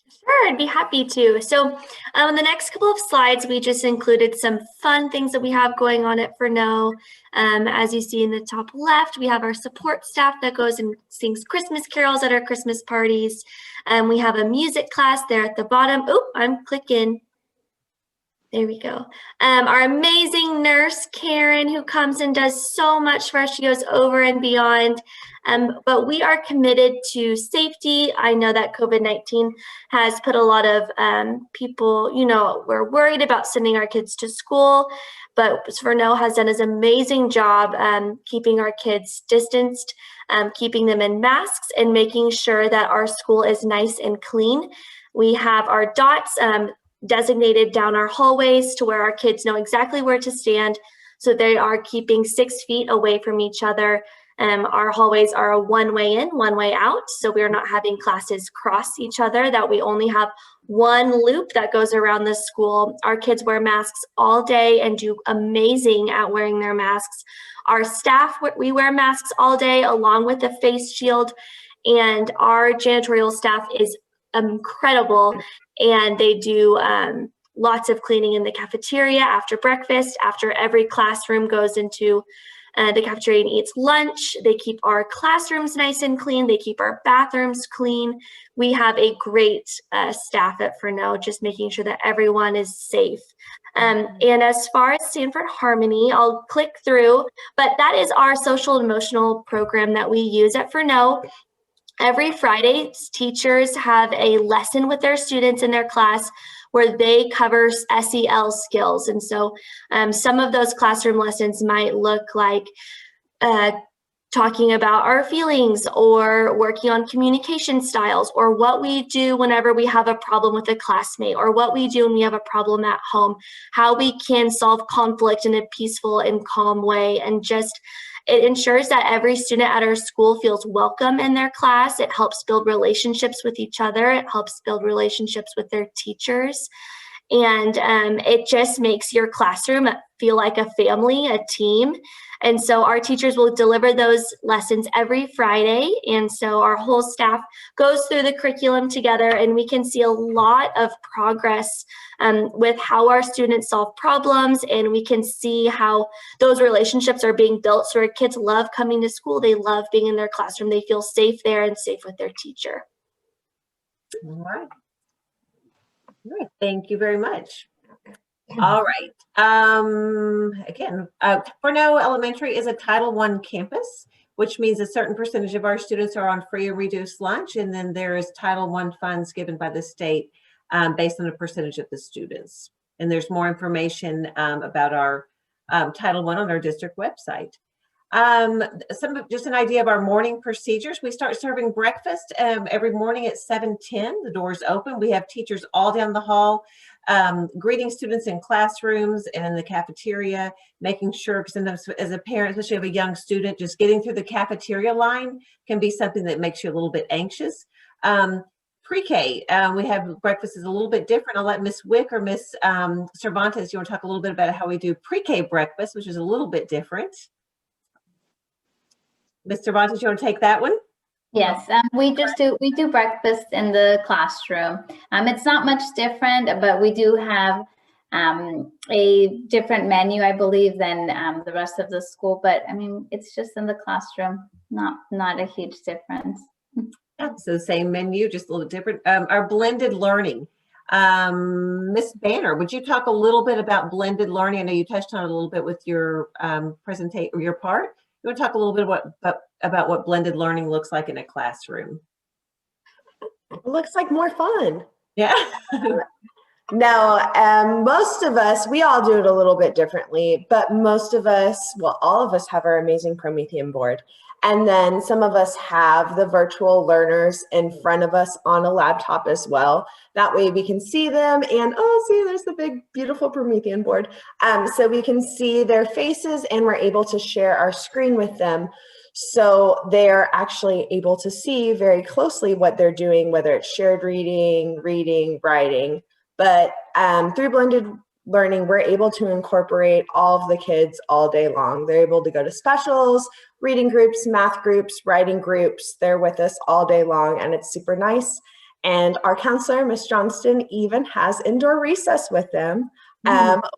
Sure, I'd be happy to. So in the next couple of slides, we just included some fun things that we have going on at Fresno. As you see in the top left, we have our support staff that goes and sings Christmas carols at our Christmas parties. We have a music class there at the bottom. Oh, I'm clicking. There we go. Our amazing nurse, Karen, who comes and does so much for us. She goes over and beyond. But we are committed to safety. I know that COVID-19 has put a lot of people, we're worried about sending our kids to school, but Fresno has done an amazing job keeping our kids distanced, keeping them in masks, and making sure that our school is nice and clean. We have our dots designated down our hallways to where our kids know exactly where to stand. So they are keeping 6 feet away from each other. Our hallways are a one-way in, one-way out. So we're not having classes cross each other, that we only have one loop that goes around the school. Our kids wear masks all day and do amazing at wearing their masks. Our staff, we wear masks all day along with a face shield. And our janitorial staff is incredible, and they do lots of cleaning in the cafeteria after breakfast, after every classroom goes into the cafeteria and eats lunch. They keep our classrooms nice and clean. They keep our bathrooms clean. We have a great staff at Fresno, just making sure that everyone is safe. And as far as Sanford Harmony, I'll click through, but that is our social and emotional program that we use at Fresno. Every Friday, teachers have a lesson with their students in their class where they cover SEL skills. And so some of those classroom lessons might look like talking about our feelings, or working on communication styles, or what we do whenever we have a problem with a classmate, or what we do when we have a problem at home, how we can solve conflict in a peaceful and calm way. And just, it ensures that every student at our school feels welcome in their class. It helps build relationships with each other. It helps build relationships with their teachers. And it just makes your classroom feel like a family, a team. And so our teachers will deliver those lessons every Friday. And so our whole staff goes through the curriculum together, and we can see a lot of progress with how our students solve problems. And we can see how those relationships are being built. So our kids love coming to school. They love being in their classroom. They feel safe there and safe with their teacher. All right. Good. Thank you very much. All right. Again, Fresno Elementary is a Title I campus, which means a certain percentage of our students are on free or reduced lunch. And then there is Title I funds given by the state based on a percentage of the students. And there's more information about our Title I on our district website. Just an idea of our morning procedures. We start serving breakfast every morning at 7:10. The doors open. We have teachers all down the hall greeting students in classrooms and in the cafeteria, making sure, because sometimes as a parent, especially of a young student, just getting through the cafeteria line can be something that makes you a little bit anxious. Pre-K, we have breakfast is a little bit different. I'll let Miss Wick or Miss Cervantes, you want to talk a little bit about how we do pre-K breakfast, which is a little bit different. Ms. Cervantes, you want to take that one? Yes, we do breakfast in the classroom. It's not much different, but we do have a different menu, I believe, than the rest of the school. But I mean, it's just in the classroom, not a huge difference. Yeah, so the same menu, just a little different. Our blended learning. Miss Banner, would you talk a little bit about blended learning? I know you touched on it a little bit with your presentation or your part. You want to talk a little bit about what blended learning looks like in a classroom? It looks like more fun. Yeah. No, most of us, we all do it a little bit differently, but most of us, well, all of us have our amazing Promethean board. And then some of us have the virtual learners in front of us on a laptop as well. That way we can see them and, oh, see, there's the big, beautiful Promethean board. So we can see their faces and we're able to share our screen with them. So they're actually able to see very closely what they're doing, whether it's shared reading, writing. But through blended learning, we're able to incorporate all of the kids all day long. They're able to go to specials, reading groups, math groups, writing groups. They're with us all day long, and it's super nice. And our counselor, Miss Johnston, even has indoor recess with them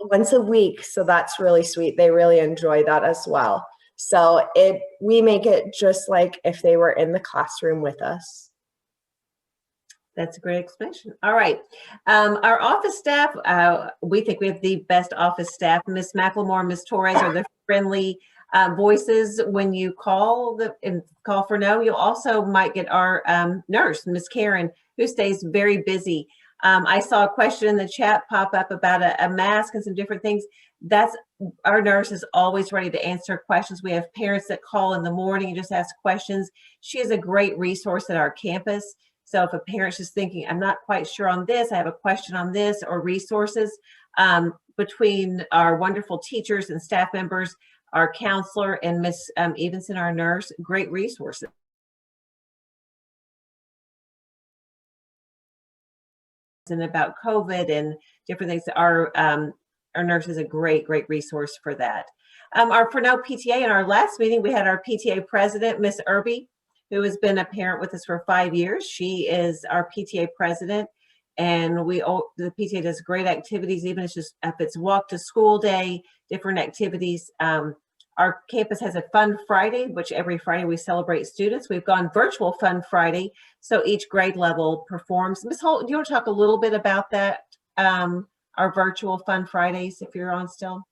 once a week. So that's really sweet. They really enjoy that as well. So we make it just like if they were in the classroom with us. That's a great explanation. All right. Our office staff, we think we have the best office staff. Miss McLemore, Miss Torres are the friendly voices when you call for no. You'll also might get our nurse, Miss Karen, who stays very busy. I saw a question in the chat pop up about a mask and some different things. That's our nurse is always ready to answer questions. We have parents that call in the morning and just ask questions. She is a great resource at our campus. So if a parent's just thinking, I'm not quite sure on this, I have a question on this, or resources, between our wonderful teachers and staff members, our counselor and Miss Evenson, our nurse, great resources. And about COVID and different things, our nurse is a great resource for that. Our Fresno PTA, in our last meeting, we had our PTA president, Miss Irby, who has been a parent with us for 5 years. She is our PTA president, and the PTA does great activities, even if it's walk to school day, different activities. Our campus has a Fun Friday, which every Friday we celebrate students. We've gone virtual Fun Friday, so each grade level performs. Ms. Holt, do you want to talk a little bit about that, our virtual Fun Fridays, if you're on still?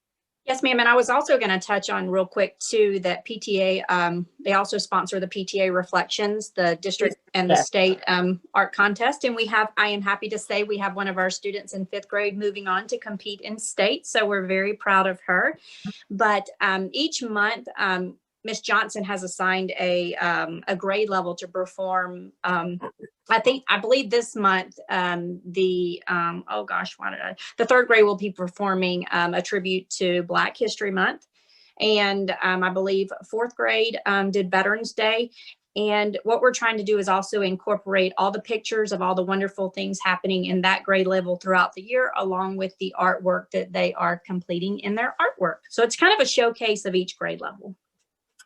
Yes, ma'am. And I was also going to touch on real quick too, that PTA, they also sponsor the PTA Reflections, the district and the state art contest. And I am happy to say we have one of our students in 5th grade moving on to compete in state. So we're very proud of her. But each month, Ms. Johnson has assigned a grade level to perform. I believe this month, the 3rd grade will be performing a tribute to Black History Month. And I believe 4th grade did Veterans Day. And what we're trying to do is also incorporate all the pictures of all the wonderful things happening in that grade level throughout the year, along with the artwork that they are completing in their artwork. So it's kind of a showcase of each grade level.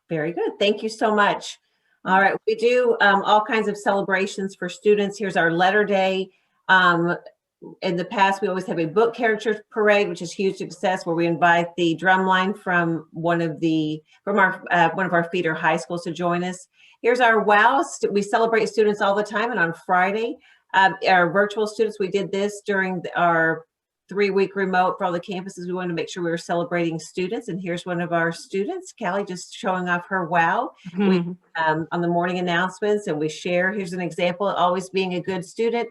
Very good. Thank you so much. All right. We do all kinds of celebrations for students. Here's our letter day. In the past, we always have a book character parade, which is huge success, where we invite the drumline from one of our feeder high schools to join us. Here's our WOW. We celebrate students all the time, and on Friday, our virtual students, we did this during our 3-week remote for all the campuses. We wanted to make sure we were celebrating students, and here's one of our students, Callie, just showing off her WOW. We on the morning announcements, and we share. Here's an example of always being a good student,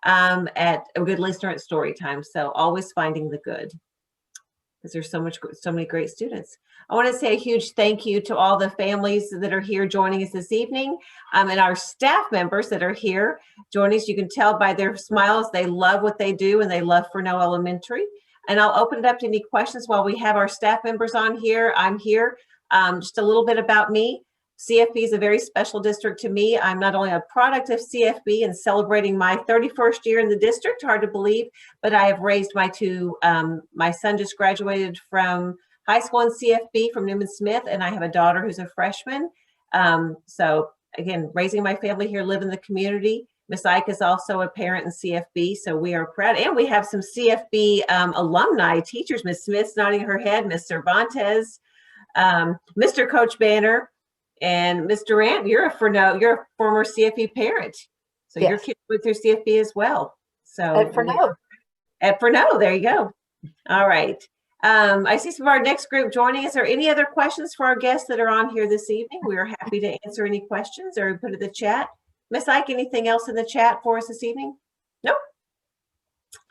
at a good listener at story time. So always finding the good, because there's so many great students. I want to say a huge thank you to all the families that are here joining us this evening, and our staff members that are here joining us. You can tell by their smiles, they love what they do, and they love Fresno Elementary. And I'll open it up to any questions while we have our staff members on here. I'm here. Just a little bit about me. CFB is a very special district to me. I'm not only a product of CFB and celebrating my 31st year in the district, hard to believe, but I have raised my my son just graduated from high school in CFB from Newman Smith, and I have a daughter who's a freshman. So again, raising my family here, live in the community. Miss Ike is also a parent in CFB, so we are proud. And we have some CFB alumni teachers. Miss Smith's nodding her head, Miss Cervantes, Mr. Coach Banner, and Ms. Durant, you're a former CFB parent. So your kids went through CFB as well. So at Fresno, there you go. All right. I see some of our next group joining us. Are any other questions for our guests that are on here this evening? We are happy to answer any questions or put in the chat. Miss Ike, anything else in the chat for us this evening? Nope.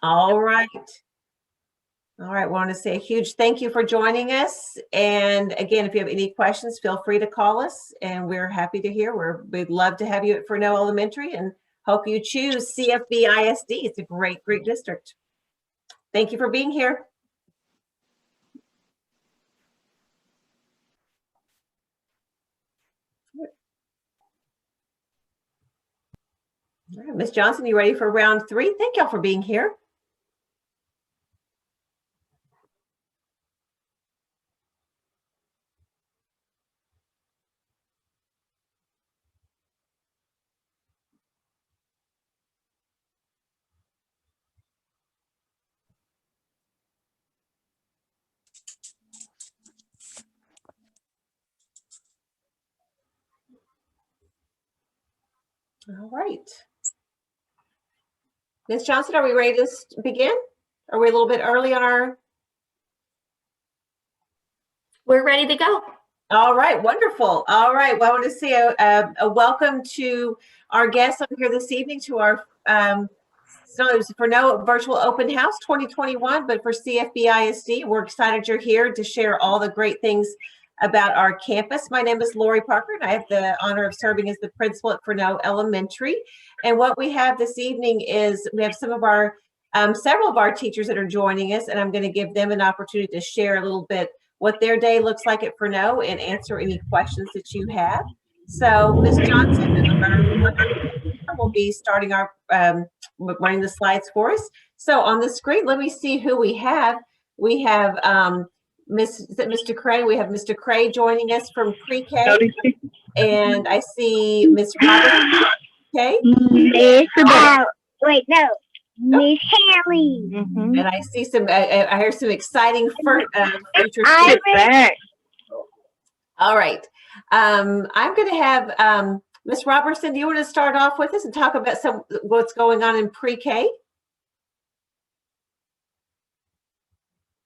All right. All right, want to say a huge thank you for joining us. And again, if you have any questions, feel free to call us, and we're happy to hear. We'd love to have you at Fresno Elementary, and hope you choose CFB ISD. It's a great district. Thank you for being here. All right, Ms. Johnson, you ready for round 3? Thank y'all for being here. All right. Ms. Johnson, are we ready to begin? Are we a little bit early on our? We're ready to go. All right, wonderful. All right, well, I want to say a welcome to our guests over here this evening to our so it was Furneaux Virtual Open House 2021, but for CFB ISD, we're excited you're here to share all the great things about our campus. My name is Lori Parker, and I have the honor of serving as the principal at Furneaux Elementary. And what we have this evening is we have some of our, several of our teachers that are joining us, and I'm going to give them an opportunity to share a little bit what their day looks like at Furneaux and answer any questions that you have. So Ms. Johnson will be starting our running the slides for us. So on the screen, let me see who we have. We have Mr. Cray. We have Mr. Cray joining us from pre-K, and I see Miss Roberts. Okay. Miss Haley. And I see some. I hear some exciting future. All right. I'm going to have Ms. Robertson. Do you want to start off with us and talk about what's going on in pre-K?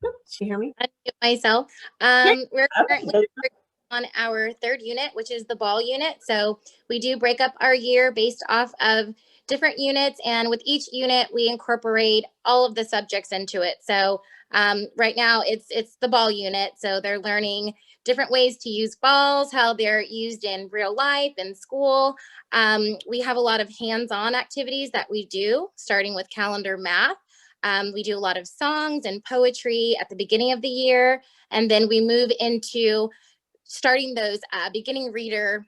Did you hear me? Unmute myself. We're currently working on our third unit, which is the ball unit. So we do break up our year based off of different units, and with each unit we incorporate all of the subjects into it. So right now it's the ball unit, so they're learning different ways to use balls, how they're used in real life in school. We have a lot of hands-on activities that we do, starting with calendar math. We do a lot of songs and poetry at the beginning of the year, and then we move into starting those beginning reader,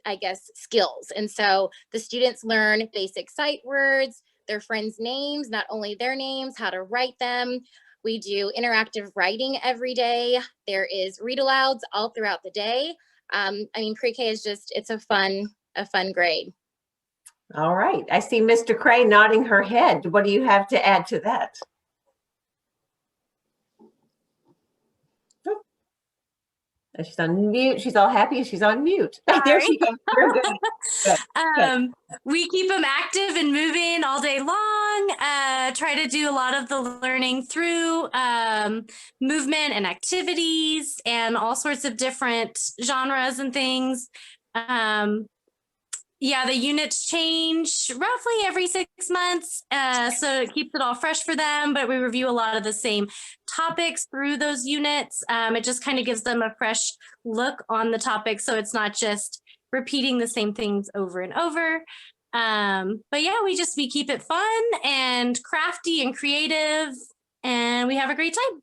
I guess, skills. And so the students learn basic sight words, their friends' names, not only their names, how to write them. We do interactive writing every day. There is read alouds all throughout the day. I mean, pre-K is just, it's a fun grade. All right. I see Mr. Cray nodding her head. What do you have to add to that? She's on mute. She's all happy. She's on mute. There she goes. Very good. Good. We keep them active and moving all day long. Try to do a lot of the learning through movement and activities and all sorts of different genres and things. Yeah, the units change roughly every 6 months, so it keeps it all fresh for them, but we review a lot of the same topics through those units. It just kind of gives them a fresh look on the topic, so it's not just repeating the same things over and over. But yeah, we keep it fun and crafty and creative, and we have a great time.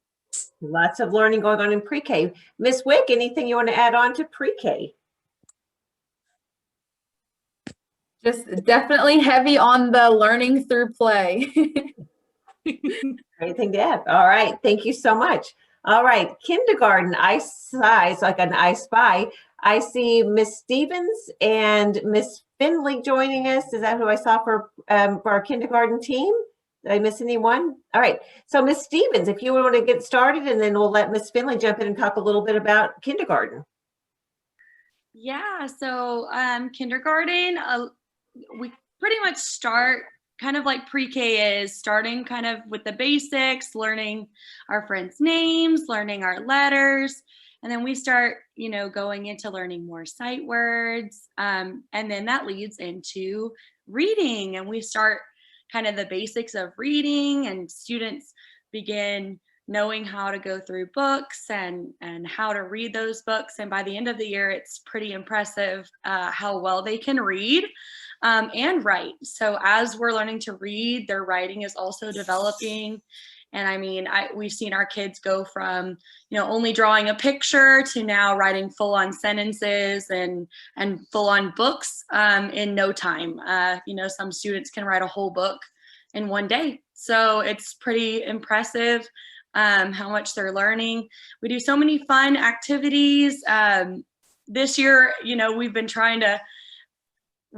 Lots of learning going on in pre-K. Ms. Wick, anything you want to add on to pre-K? Just definitely heavy on the learning through play. Great thing to add. All right. Thank you so much. All right. Kindergarten, I spy. I see Miss Stevens and Miss Finley joining us. Is that who I saw for our kindergarten team? Did I miss anyone? All right. So Miss Stevens, if you want to get started, and then we'll let Miss Finley jump in and talk a little bit about kindergarten. Yeah. So kindergarten, we pretty much start kind of like pre-K is, starting kind of with the basics, learning our friends' names, learning our letters, and then we start, going into learning more sight words, and then that leads into reading, and we start kind of the basics of reading, and students begin knowing how to go through books and how to read those books. And by the end of the year, it's pretty impressive how well they can read and write. So as we're learning to read, their writing is also developing. And I mean, we've seen our kids go from, only drawing a picture to now writing full-on sentences and full-on books in no time. Some students can write a whole book in one day. So it's pretty impressive how much they're learning. We do so many fun activities. This year, we've been trying to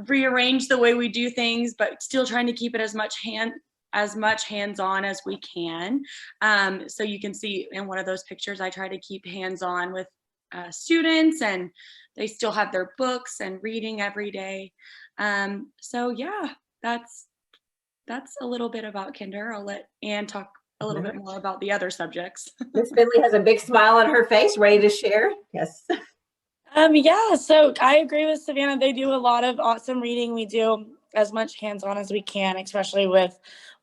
rearrange the way we do things, but still trying to keep it as much hands-on as we can. So you can see in one of those pictures, I try to keep hands-on with students, and they still have their books and reading every day. So yeah, that's that's a little bit about kinder. I'll let Anne talk a little bit more about the other subjects. Miss Finley has a big smile on her face, ready to share. Yes. Yeah, so I agree with Savannah. They do a lot of awesome reading. We do as much hands-on as we can, especially with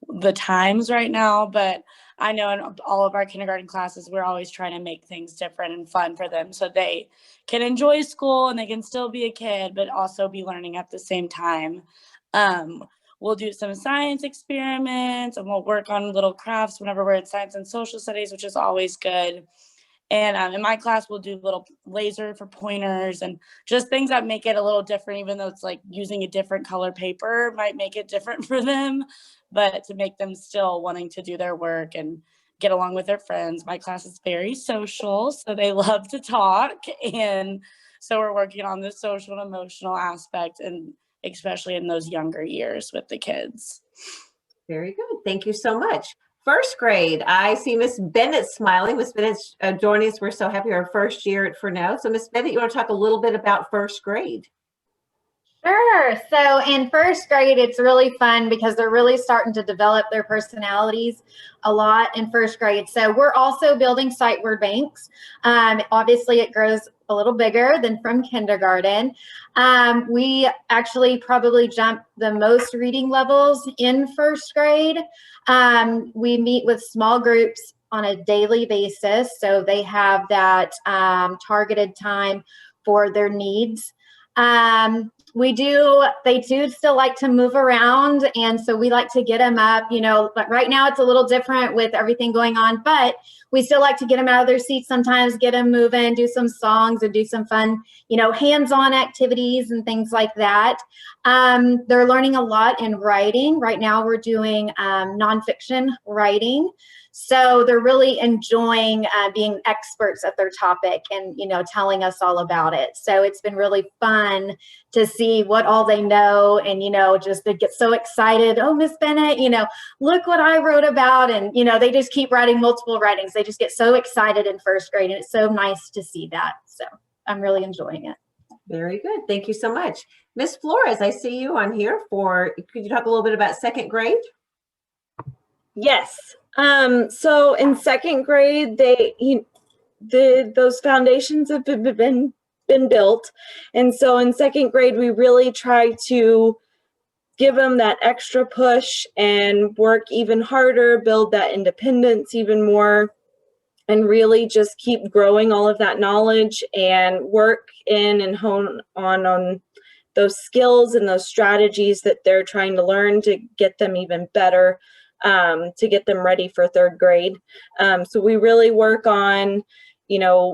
the times right now. But I know in all of our kindergarten classes, we're always trying to make things different and fun for them so they can enjoy school and they can still be a kid, but also be learning at the same time. We'll do some science experiments and we'll work on little crafts whenever we're in science and social studies, which is always good. And in my class, we'll do little laser for pointers and just things that make it a little different, even though it's like using a different color paper might make it different for them, but to make them still wanting to do their work and get along with their friends. My class is very social, so they love to talk. And so we're working on the social and emotional aspect, and especially in those younger years with the kids. Very good. Thank you so much. First grade, I see Miss Bennett smiling. Miss Bennett's joining us. We're so happy our first year at Furneaux. So Miss Bennett, you want to talk a little bit about first grade? Sure. So in first grade, it's really fun because they're really starting to develop their personalities a lot in first grade. So we're also building sight word banks. Obviously, it grows a little bigger than from kindergarten. We actually probably jump the most reading levels in first grade. We meet with small groups on a daily basis. So they have that targeted time for their needs. They do still like to move around. And so we like to get them up, but right now it's a little different with everything going on, but we still like to get them out of their seats sometimes, get them moving, do some songs and do some fun, hands-on activities and things like that. They're learning a lot in writing. Right now we're doing nonfiction writing. So they're really enjoying being experts at their topic and, telling us all about it. So it's been really fun to see what all they know and, just they get so excited. Oh, Miss Bennett, look what I wrote about. And, they just keep writing multiple writings. They just get so excited in first grade. And it's so nice to see that. So I'm really enjoying it. Very good. Thank you so much. Miss Flores, I see you on here could you talk a little bit about second grade? Yes. So in second grade, those foundations have been built. And so in second grade, we really try to give them that extra push and work even harder, build that independence even more, and really just keep growing all of that knowledge and work in and hone on those skills and those strategies that they're trying to learn to get them even better. To get them ready for third grade. So we really work on,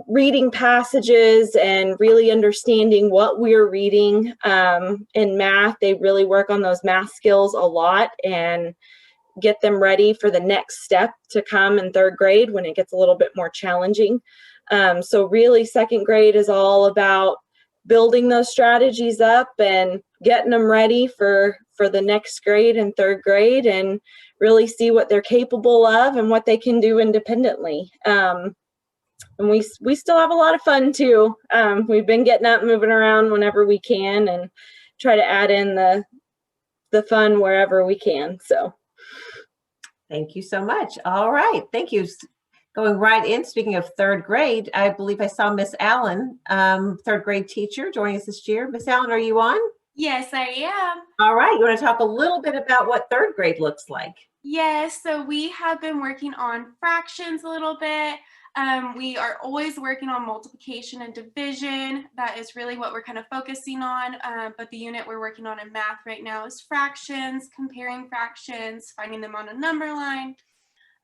reading passages and really understanding what we're reading. In math, they really work on those math skills a lot and get them ready for the next step to come in third grade when it gets a little bit more challenging. So really second grade is all about building those strategies up and getting them ready for the next grade and third grade and really see what they're capable of and what they can do independently. And we still have a lot of fun too. We've been getting up, moving around whenever we can and try to add in the fun wherever we can. So thank you so much. All right. Thank you. Going right in, speaking of third grade, I believe I saw Miss Allen, third grade teacher, joining us this year. Miss Allen, are you on? Yes, I am. All right. You want to talk a little bit about what third grade looks like? Yes, so we have been working on fractions a little bit. We are always working on multiplication and division. That is really what we're kind of focusing on. But the unit we're working on in math right now is fractions, comparing fractions, finding them on a number line.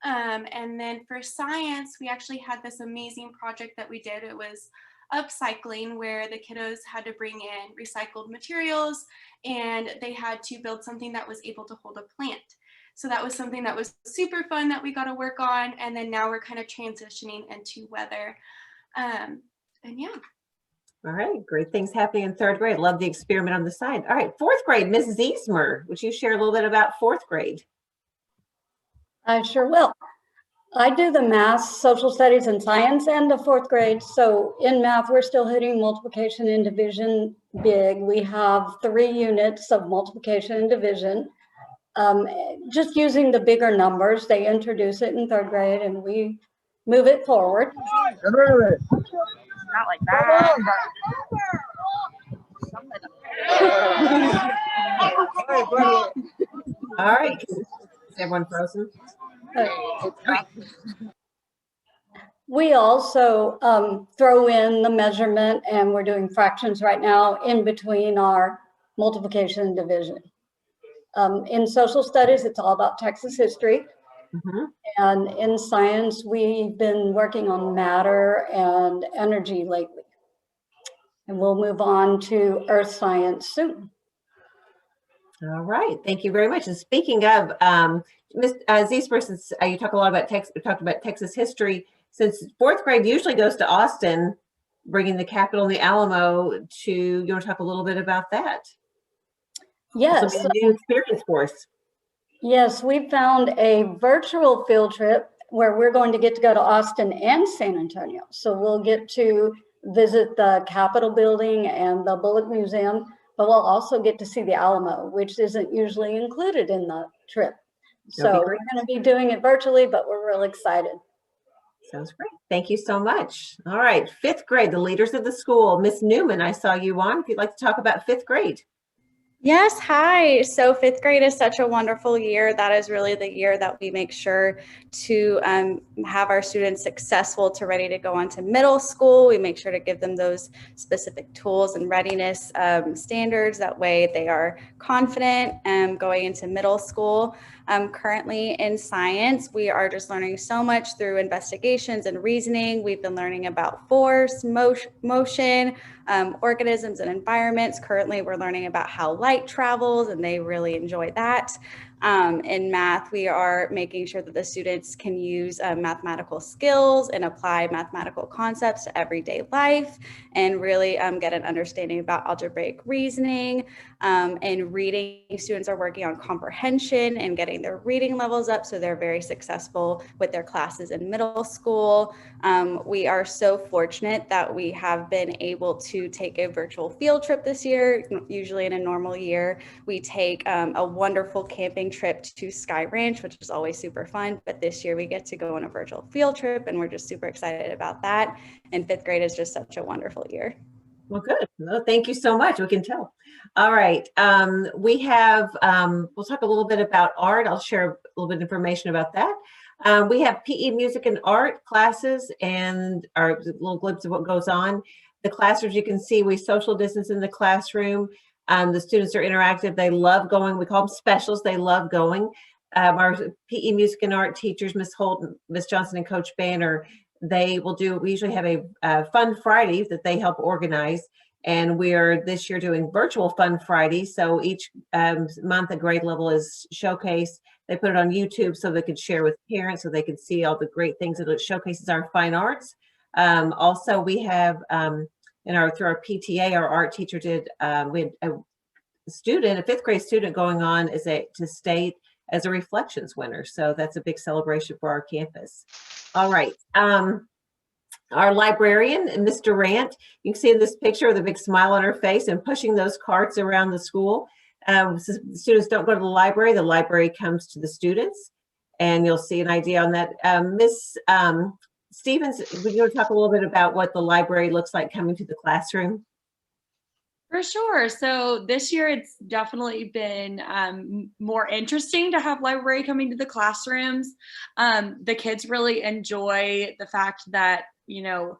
And then for science, we actually had this amazing project that we did. It was upcycling, where the kiddos had to bring in recycled materials and they had to build something that was able to hold a plant. So that was something that was super fun that we got to work on. And then now we're kind of transitioning into weather. And yeah. All right, great things happening in third grade. Love the experiment on the side. All right, fourth grade, Ms. Ziesmer, would you share a little bit about fourth grade? I sure will. I do the math, social studies, and science and the fourth grade. So in math, we're still hitting multiplication and division big. We have 3 units of multiplication and division. just using the bigger numbers. They introduce it in 3rd grade and we move it forward. Not like that. All right. Is everyone frozen? We also throw in the measurement, and we're doing fractions right now in between our multiplication and division. In social studies, it's all about Texas history. And in science, we've been working on matter and energy lately. And we'll move on to earth science soon. All right, thank you very much. And speaking of, Ms. Ziesper, you talk a lot about talked about Texas history. Since 4th grade usually goes to Austin, bringing the Capitol and the Alamo to, you want to talk a little bit about that? Yes. This will be a new experience for us. Yes, we found a virtual field trip where we're going to get to go to Austin and San Antonio. So we'll get to visit the Capitol building and the Bullock Museum, but we'll also get to see the Alamo, which isn't usually included in the trip. So we're going to be doing it virtually, but we're really excited. Sounds great. Thank you so much. All right, 5th grade, the leaders of the school. Miss Newman, I saw you on. If you'd like to talk about 5th grade. Yes, hi. So 5th grade is such a wonderful year. That is really the year that we make sure to have our students successful to ready to go on to middle school. We make sure to give them those specific tools and readiness standards. That way they are confident going into middle school. Currently in science, we are just learning so much through investigations and reasoning. We've been learning about force, motion, organisms and environments. Currently, we're learning about how light travels, and they really enjoy that. In math, we are making sure that the students can use mathematical skills and apply mathematical concepts to everyday life and really get an understanding about algebraic reasoning. And reading, students are working on comprehension and getting their reading levels up so they're very successful with their classes in middle school. We are so fortunate that we have been able to take a virtual field trip this year. Usually in a normal year, we take a wonderful camping trip to Sky Ranch, which is always super fun. But this year we get to go on a virtual field trip, and we're just super excited about that. And 5th grade is just such a wonderful year. Well, good. Well, thank you so much. We can tell. All right. We have, we'll talk a little bit about art. I'll share a little bit of information about that. We have PE, music, and art classes, and our little glimpse of what goes on. The classrooms, you can see we social distance in the classroom. The students are interactive. They love going. We call them specials. They love going. Our PE, music, and art teachers, Miss Holt, Miss Johnson, and Coach Banner, they will do, we usually have a Fun Friday that they help organize. And we are this year doing virtual Fun Friday. So each month a grade level is showcased. They put it on YouTube so they could share with parents, so they could see all the great things that it showcases our fine arts. Also, we have through our PTA, our art teacher did, we had a student, a 5th grade student going on as to state as a reflections winner. So that's a big celebration for our campus. All right. Our librarian, Miss Durant, you can see in this picture with a big smile on her face and pushing those carts around the school. So students don't go to the library comes to the students, and you'll see an idea on that. Miss Stevens, would you want to talk a little bit about what the library looks like coming to the classroom? For sure. So this year it's definitely been more interesting to have library coming to the classrooms. The kids really enjoy the fact that, you know,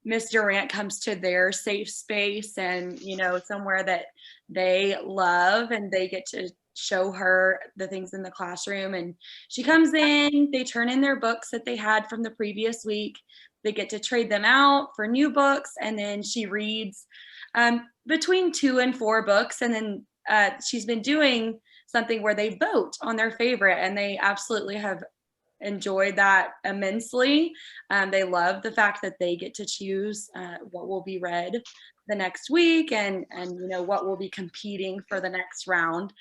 Miss Durant comes to their safe space and, you know, somewhere that they love, and they get to show her the things in the classroom. And she comes in, they turn in their books that they had from the previous week. They get to trade them out for new books, and then she reads between 2 and 4 books. And then she's been doing something where they vote on their favorite, and they absolutely have enjoyed that immensely. They love the fact that they get to choose what will be read the next week, and you know what will be competing for the next round.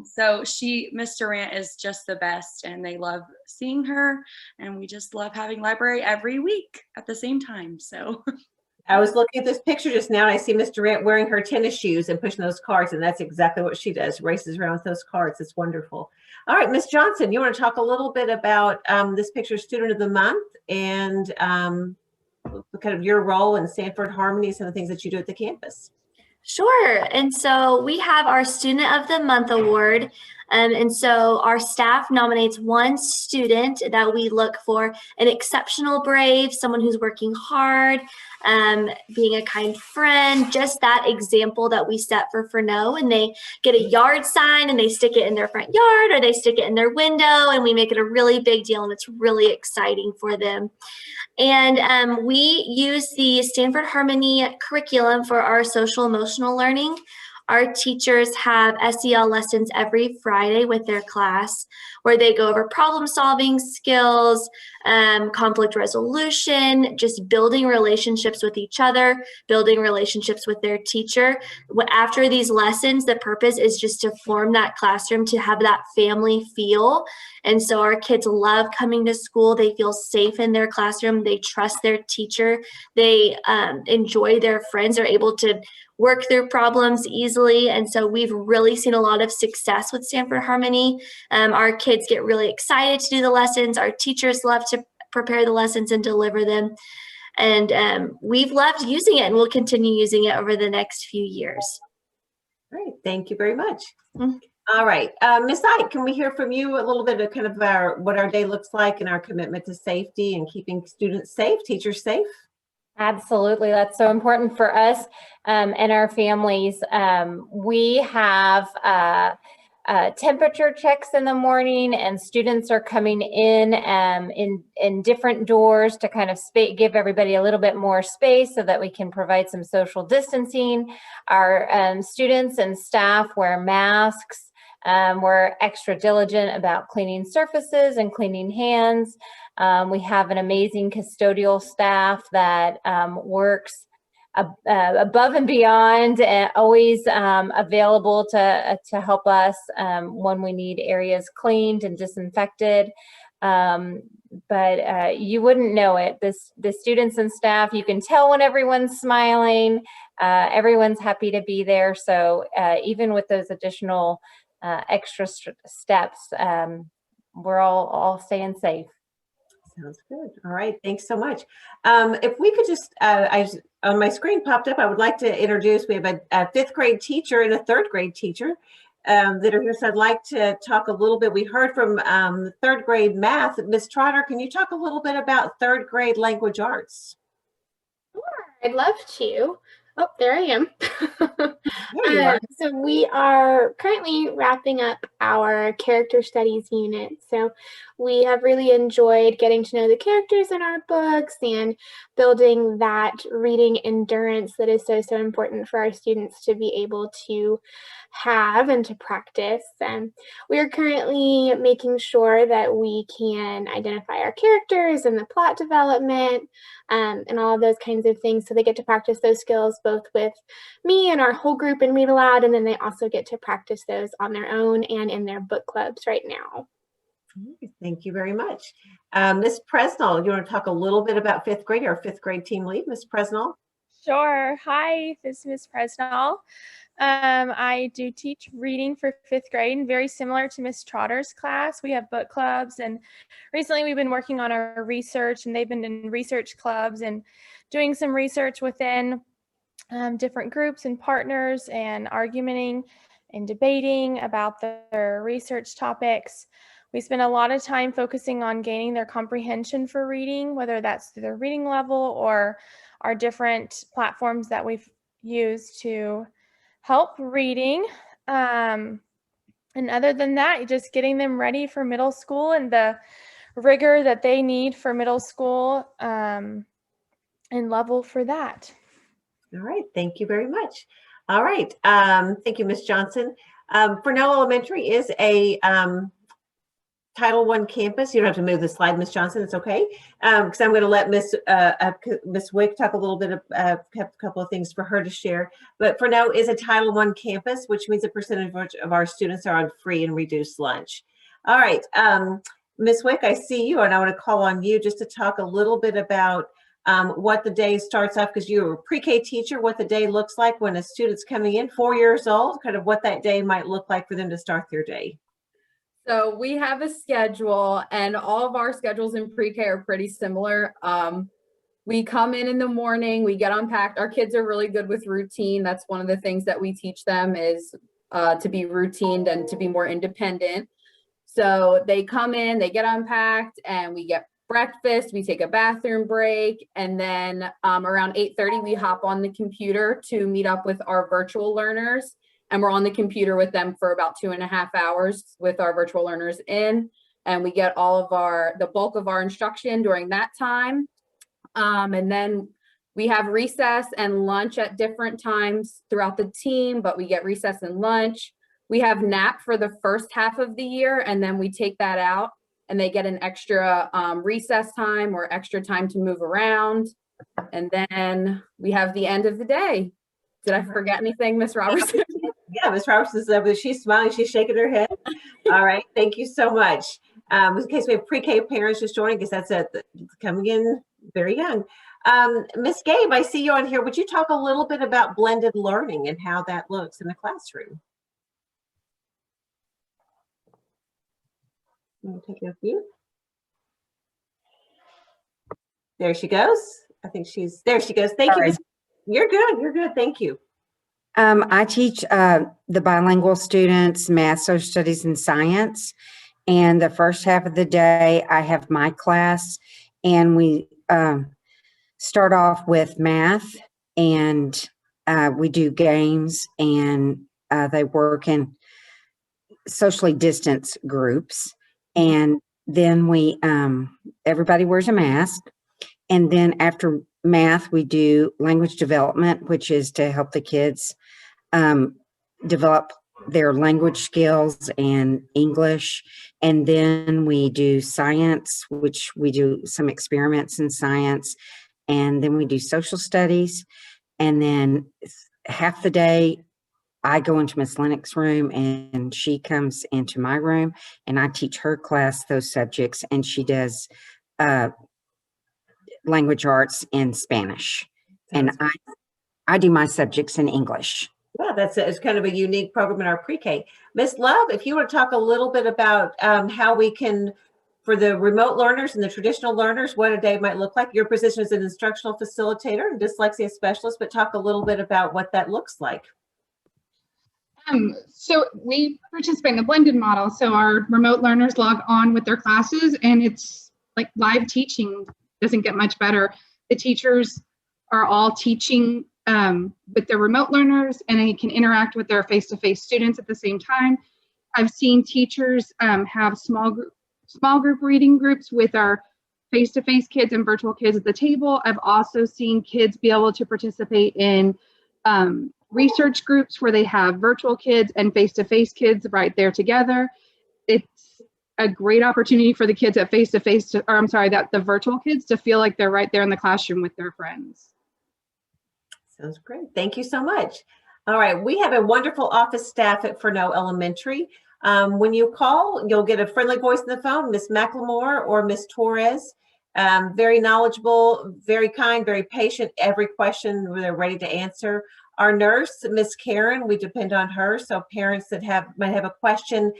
So Miss Durant is just the best, and they love seeing her, and we just love having library every week at the same time. So I was looking at this picture just now and I see Miss Durant wearing her tennis shoes and pushing those carts, and that's exactly what she does, races around with those carts. It's wonderful. All right, Miss Johnson, you want to talk a little bit about this picture, Student of the Month, and kind of your role in Sanford Harmony, some of the things that you do at the campus. Sure. And so we have our Student of the Month award. And so our staff nominates one student that we look for: an exceptional brave, someone who's working hard, being a kind friend, just that example that we set for Fresno. And they get a yard sign and they stick it in their front yard, or they stick it in their window, and we make it a really big deal, and it's really exciting for them. And we use the Sanford Harmony curriculum for our social emotional learning. Our teachers have SEL lessons every Friday with their class, where they go over problem solving skills, conflict resolution, just building relationships with each other, building relationships with their teacher. After these lessons, the purpose is just to form that classroom, to have that family feel. And so our kids love coming to school. They feel safe in their classroom. They trust their teacher. They enjoy their friends. They're able to work through problems easily. And so we've really seen a lot of success with Sanford Harmony. Our kids get really excited to do the lessons. Our teachers love to prepare the lessons and deliver them. And we've loved using it, and we'll continue using it over the next few years. Great, thank you very much. All right, Ms. Ike, can we hear from you a little bit of kind of what our day looks like and our commitment to safety and keeping students safe, teachers safe? Absolutely. That's so important for us and our families. We have temperature checks in the morning, and students are coming in different doors to kind of give everybody a little bit more space so that we can provide some social distancing. Our students and staff wear masks. We're extra diligent about cleaning surfaces and cleaning hands. We have an amazing custodial staff that works above and beyond, and always available to help us when we need areas cleaned and disinfected. But you wouldn't know it. The students and staff, you can tell when everyone's smiling, everyone's happy to be there. So even with those additional extra steps, we're all staying safe. Sounds good. All right, thanks so much. If we could just, on my screen popped up, I would like to introduce, we have a fifth grade teacher and a third grade teacher that are here. So I'd like to talk a little bit. We heard from third grade math. Ms. Trotter, can you talk a little bit about third grade language arts? Sure, I'd love to. Oh, there I am. So we are currently wrapping up our character studies unit. So we have really enjoyed getting to know the characters in our books and building that reading endurance that is so important for our students to be able to have and to practice. And we are currently making sure that we can identify our characters and the plot development and all of those kinds of things. So they get to practice those skills both with me and our whole group in Read Aloud, and then they also get to practice those on their own and in their book clubs right now. Thank you very much. Ms. Presnell, you want to talk a little bit about fifth grade, our fifth grade team lead, Ms. Presnell? Sure. Hi, this is Ms. Presnell. I do teach reading for fifth grade, and very similar to Ms. Trotter's class, we have book clubs, and recently we've been working on our research, and they've been in research clubs and doing some research within different groups and partners, and argumenting and debating about their research topics. We spend a lot of time focusing on gaining their comprehension for reading, whether that's through their reading level or our different platforms that we've used to help reading. And other than that, just getting them ready for middle school and the rigor that they need for middle school and level for that. All right, thank you very much. All right, thank you, Ms. Johnson. Fresno Elementary is a Title I campus. You don't have to move the slide, Ms. Johnson, it's okay. Because I'm going to let Ms. Wick talk a little bit, have a couple of things for her to share. But Fresno is a Title I campus, which means a percentage of our students are on free and reduced lunch. All right, Ms. Wick, I see you, and I want to call on you just to talk a little bit about what the day starts off, because you're a pre-K teacher, what the day looks like when a student's coming in 4 years old, kind of what that day might look like for them to start their day. So we have a schedule, and all of our schedules in pre-K are pretty similar. We come in the morning, we get unpacked. Our kids are really good with routine. That's one of the things that we teach them is to be routined and to be more independent. So they come in, they get unpacked, and we get breakfast, we take a bathroom break, and then around 8:30 we hop on the computer to meet up with our virtual learners, and we're on the computer with them for about 2.5 hours with our virtual learners in, and we get all of the bulk of our instruction during that time. And then we have recess and lunch at different times throughout the team, but we get recess and lunch. We have nap for the first half of the year, and then we take that out, and they get an extra recess time or extra time to move around. And then we have the end of the day. Did I forget anything, Ms. Robertson? Yeah, Ms. Robertson's over there. She's smiling, she's shaking her head. All right, thank you so much. In case we have pre-K parents just joining, because that's coming in very young. Ms. Gabe, I see you on here. Would you talk a little bit about blended learning and how that looks in the classroom? Let me take a few. There she goes. I think there she goes. Thank you. You're good. You're good. Thank you. I teach the bilingual students math, social studies, and science. And the first half of the day, I have my class, and we start off with math, and we do games, and they work in socially distanced groups. And then everybody wears a mask. And then after math, we do language development, which is to help the kids develop their language skills and English. And then we do science, which we do some experiments in science. And then we do social studies. And then half the day, I go into Miss Lennox's room, and she comes into my room, and I teach her class those subjects, and she does language arts and Spanish. And I do my subjects in English. Yeah, it's kind of a unique program in our pre-K. Ms. Love, if you want to talk a little bit about how we can, for the remote learners and the traditional learners, what a day might look like. Your position as an instructional facilitator and dyslexia specialist, but talk a little bit about what that looks like. So we participate in the blended model. So our remote learners log on with their classes, and it's like live teaching doesn't get much better. The teachers are all teaching with their remote learners, and they can interact with their face-to-face students at the same time. I've seen teachers have small group reading groups with our face-to-face kids and virtual kids at the table. I've also seen kids be able to participate in research groups where they have virtual kids and face-to-face kids right there together. It's a great opportunity for the kids at face-to-face, the virtual kids to feel like they're right there in the classroom with their friends. Sounds great. Thank you so much. All right, we have a wonderful office staff at Furneaux Elementary. When you call, you'll get a friendly voice on the phone, Miss McLemore or Miss Torres. Very knowledgeable, very kind, very patient. Every question they're ready to answer. Our nurse, Miss Karen, we depend on her. So parents that might have a question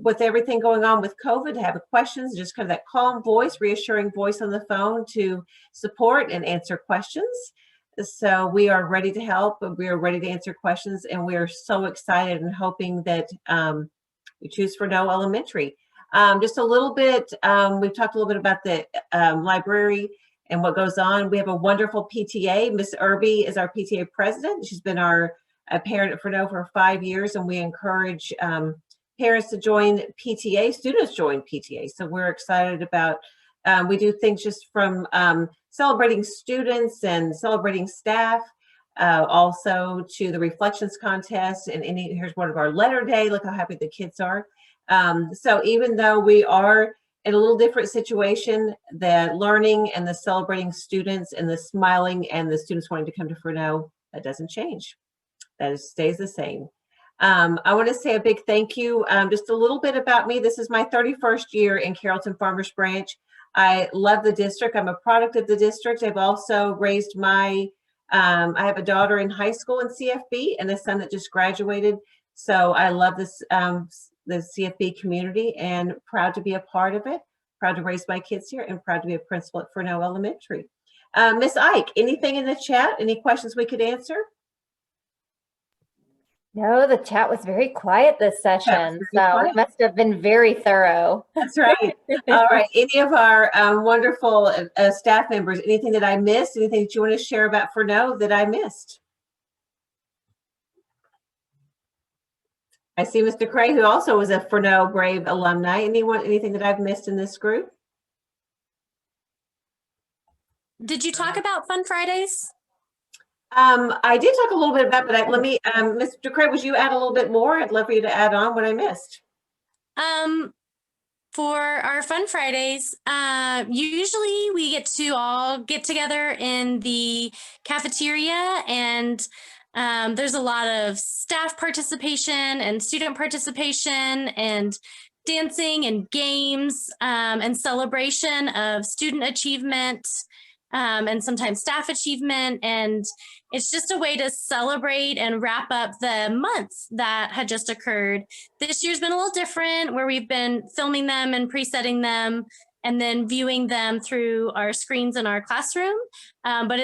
with everything going on with COVID, have questions, just kind of that calm voice, reassuring voice on the phone to support and answer questions. So we are ready to help, we are ready to answer questions, and we are so excited and hoping that you choose Furneaux Elementary. Just a little bit, we've talked a little bit about the library and what goes on. We have a wonderful PTA. Miss Irby is our PTA president. She's been our parent at Furneaux for 5 years, and we encourage parents to join PTA, students join PTA. So we're excited about, we do things just from celebrating students and celebrating staff, also to the reflections contest, and here's one of our letter day. Look how happy the kids are. So even though we are in a little different situation, the learning and the celebrating students and the smiling and the students wanting to come to Furneaux, that doesn't change. That stays the same. I want to say a big thank you. Just a little bit about me. This is my 31st year in Carrollton Farmers Branch. I love the district. I'm a product of the district. I've also raised my, I have a daughter in high school in CFB and a son that just graduated. So I love this, the CFB community, and proud to be a part of it. Proud to raise my kids here and proud to be a principal at Furneaux Elementary. Miss Ike, anything in the chat? Any questions we could answer? No, the chat was very quiet this session, so it must have been very thorough. That's right. All right. Any of our wonderful staff members, anything that I missed? Anything that you want to share about Furneaux that I missed? I see Mr. Cray, who also was a Furneaux Brave alumni. Anything that I've missed in this group? Did you talk about Fun Fridays? I did talk a little bit about, but let me, Mr. Cray, would you add a little bit more? I'd love for you to add on what I missed. For our Fun Fridays, usually we get to all get together in the cafeteria, and there's a lot of staff participation and student participation and dancing and games and celebration of student achievement and sometimes staff achievement. And it's just a way to celebrate and wrap up the months that had just occurred. This year's been a little different, where we've been filming them and presetting them and then viewing them through our screens in our classroom. But